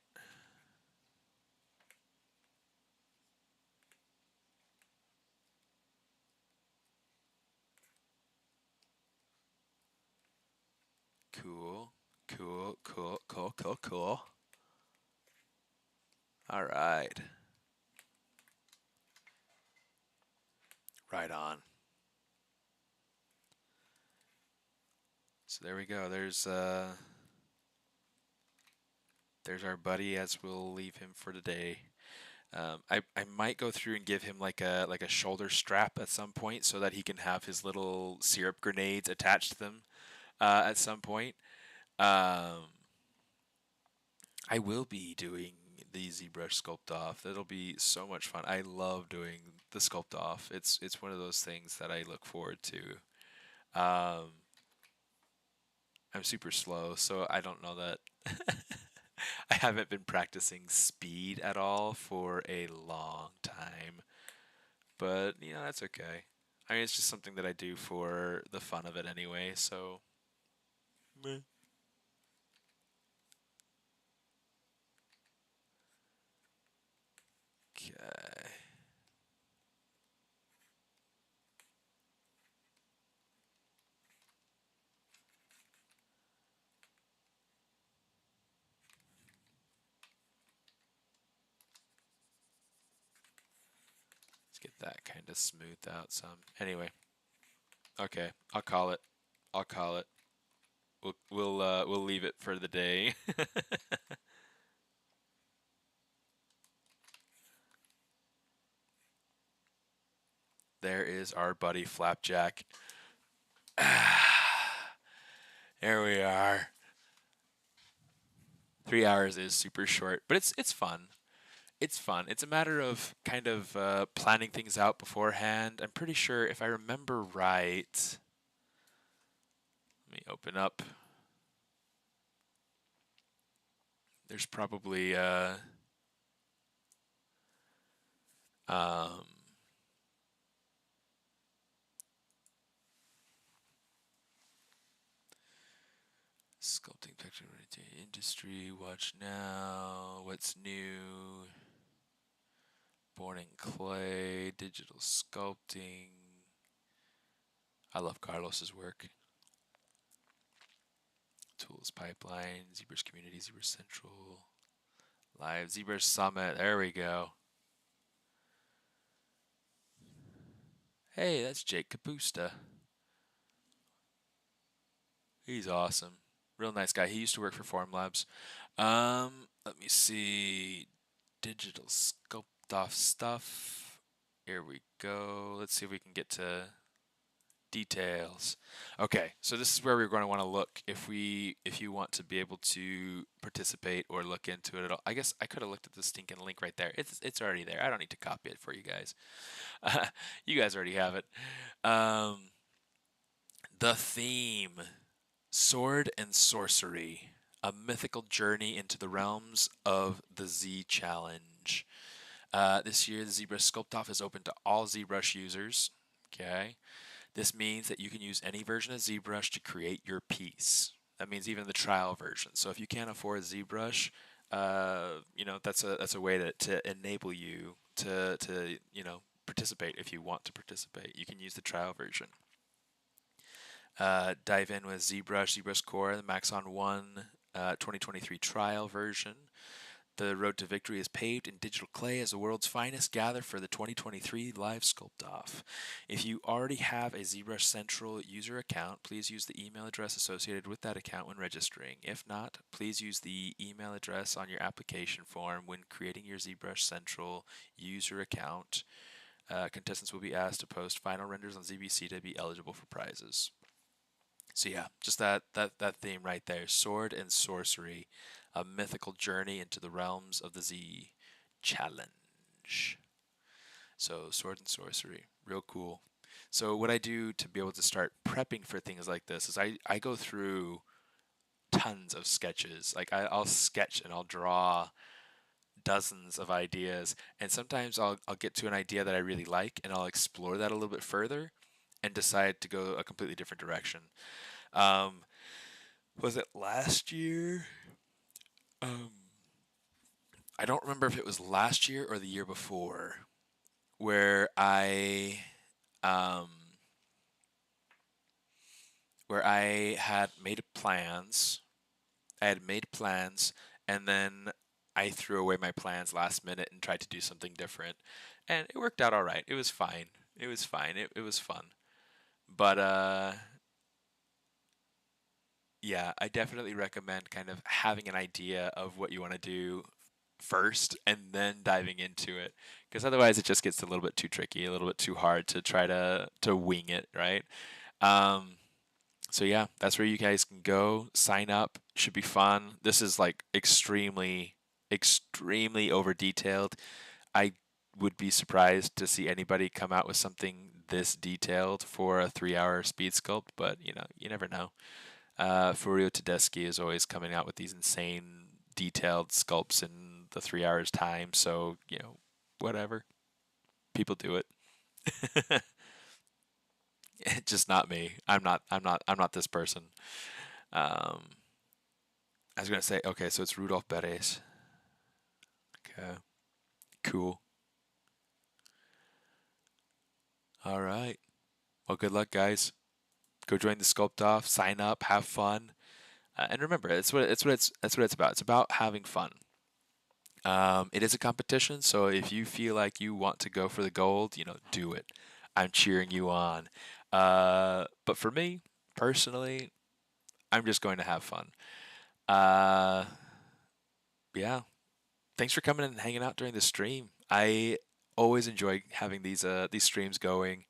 Cool. Cool. All right. Right on. So there we go. There's our buddy, as we'll leave him for today. I might go through and give him like a shoulder strap at some point so that he can have his little syrup grenades attached to them at some point. I will be doing the ZBrush Sculpt-off. That'll be so much fun. I love doing the Sculpt-off. It's one of those things that I look forward to. I'm super slow, so I don't know that I haven't been practicing speed at all for a long time. But, you know, that's okay. I mean, it's just something that I do for the fun of it anyway, so meh. Okay. Let's get that kind of smoothed out some. Anyway, okay, I'll call it. I'll call it. We'll leave it for the day. There is our buddy Flapjack. There we are. 3 hours is super short, but it's fun. It's fun. It's a matter of kind of planning things out beforehand. I'm pretty sure if I remember right. Let me open up. There's probably um, sculpting technology industry. Watch now. What's new? Born in clay. Digital sculpting. I love Carlos's work. Tools pipeline. ZBrush community. ZBrush central. Live ZBrush summit. There we go. Hey, that's Jake Kapusta. He's awesome. Real nice guy. He used to work for Formlabs. Let me see. Digital Sculpt-off stuff. Here we go. Let's see if we can get to details. Okay, so this is where we're going to want to look if you want to be able to participate or look into it at all. I guess I could have looked at the stinking link right there. It's already there. I don't need to copy it for you guys. You guys already have it. The theme. Sword and Sorcery, a mythical journey into the realms of the Z Challenge. This year, the ZBrush Sculpt-off is open to all ZBrush users. Okay, this means that you can use any version of ZBrush to create your piece. That means even the trial version. So if you can't afford ZBrush, you know, that's a way to enable you to you know, participate if you want to participate. You can use the trial version. Dive in with ZBrush Core, the Maxon 1 2023 trial version. The road to victory is paved in digital clay as the world's finest gather for the 2023 live Sculpt-off. If you already have a ZBrush Central user account, please use the email address associated with that account when registering. If not, please use the email address on your application form when creating your ZBrush Central user account. Contestants will be asked to post final renders on ZBC to be eligible for prizes. So yeah, just that theme right there, sword and sorcery, a mythical journey into the realms of the Z challenge. So sword and sorcery, real cool. So what I do to be able to start prepping for things like this is I go through tons of sketches. Like I'll sketch and I'll draw dozens of ideas, and sometimes I'll get to an idea that I really like and I'll explore that a little bit further and decide to go a completely different direction. Um, was it last year? Um, I don't remember if it was last year or the year before, where um, I had made plans. I had made plans, and then I threw away my plans last minute and tried to do something different, and it worked out all right. It was fine. It was fine. It was fun. But yeah, I definitely recommend kind of having an idea of what you want to do first and then diving into it, because otherwise it just gets a little bit too tricky, a little bit too hard to try to wing it, right? Um, so yeah, that's where you guys can go sign up. Should be fun. This is like extremely over detailed. I would be surprised to see anybody come out with something this detailed for a 3-hour speed sculpt, but you know, you never know. Furio Tedeschi is always coming out with these insane detailed sculpts in the 3 hours time. So you know, whatever, people do it. Just not me. I'm not this person. Um, I was gonna say, okay, so it's Rudolph Beres. Okay, cool. All right. Well, good luck, guys. Go join the Sculpt-off. Sign up. Have fun. And remember, that's what it's about. It's about having fun. It is a competition, so if you feel like you want to go for the gold, you know, do it. I'm cheering you on. But for me, personally, I'm just going to have fun. Uh, yeah. Thanks for coming and hanging out during the stream. I always enjoy having these streams going.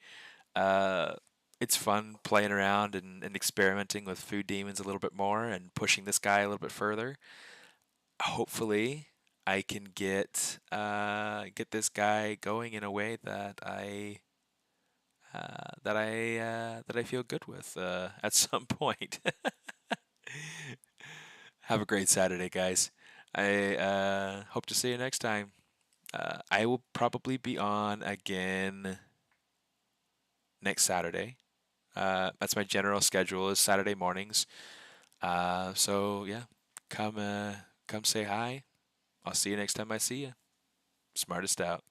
Uh, it's fun playing around and experimenting with food demons a little bit more and pushing this guy a little bit further. Hopefully I can get this guy going in a way that I feel good with at some point. Have a great Saturday, guys. I hope to see you next time. I will probably be on again next Saturday. That's my general schedule is Saturday mornings. So yeah, come come say hi. I'll see you next time I see you. Smartest out.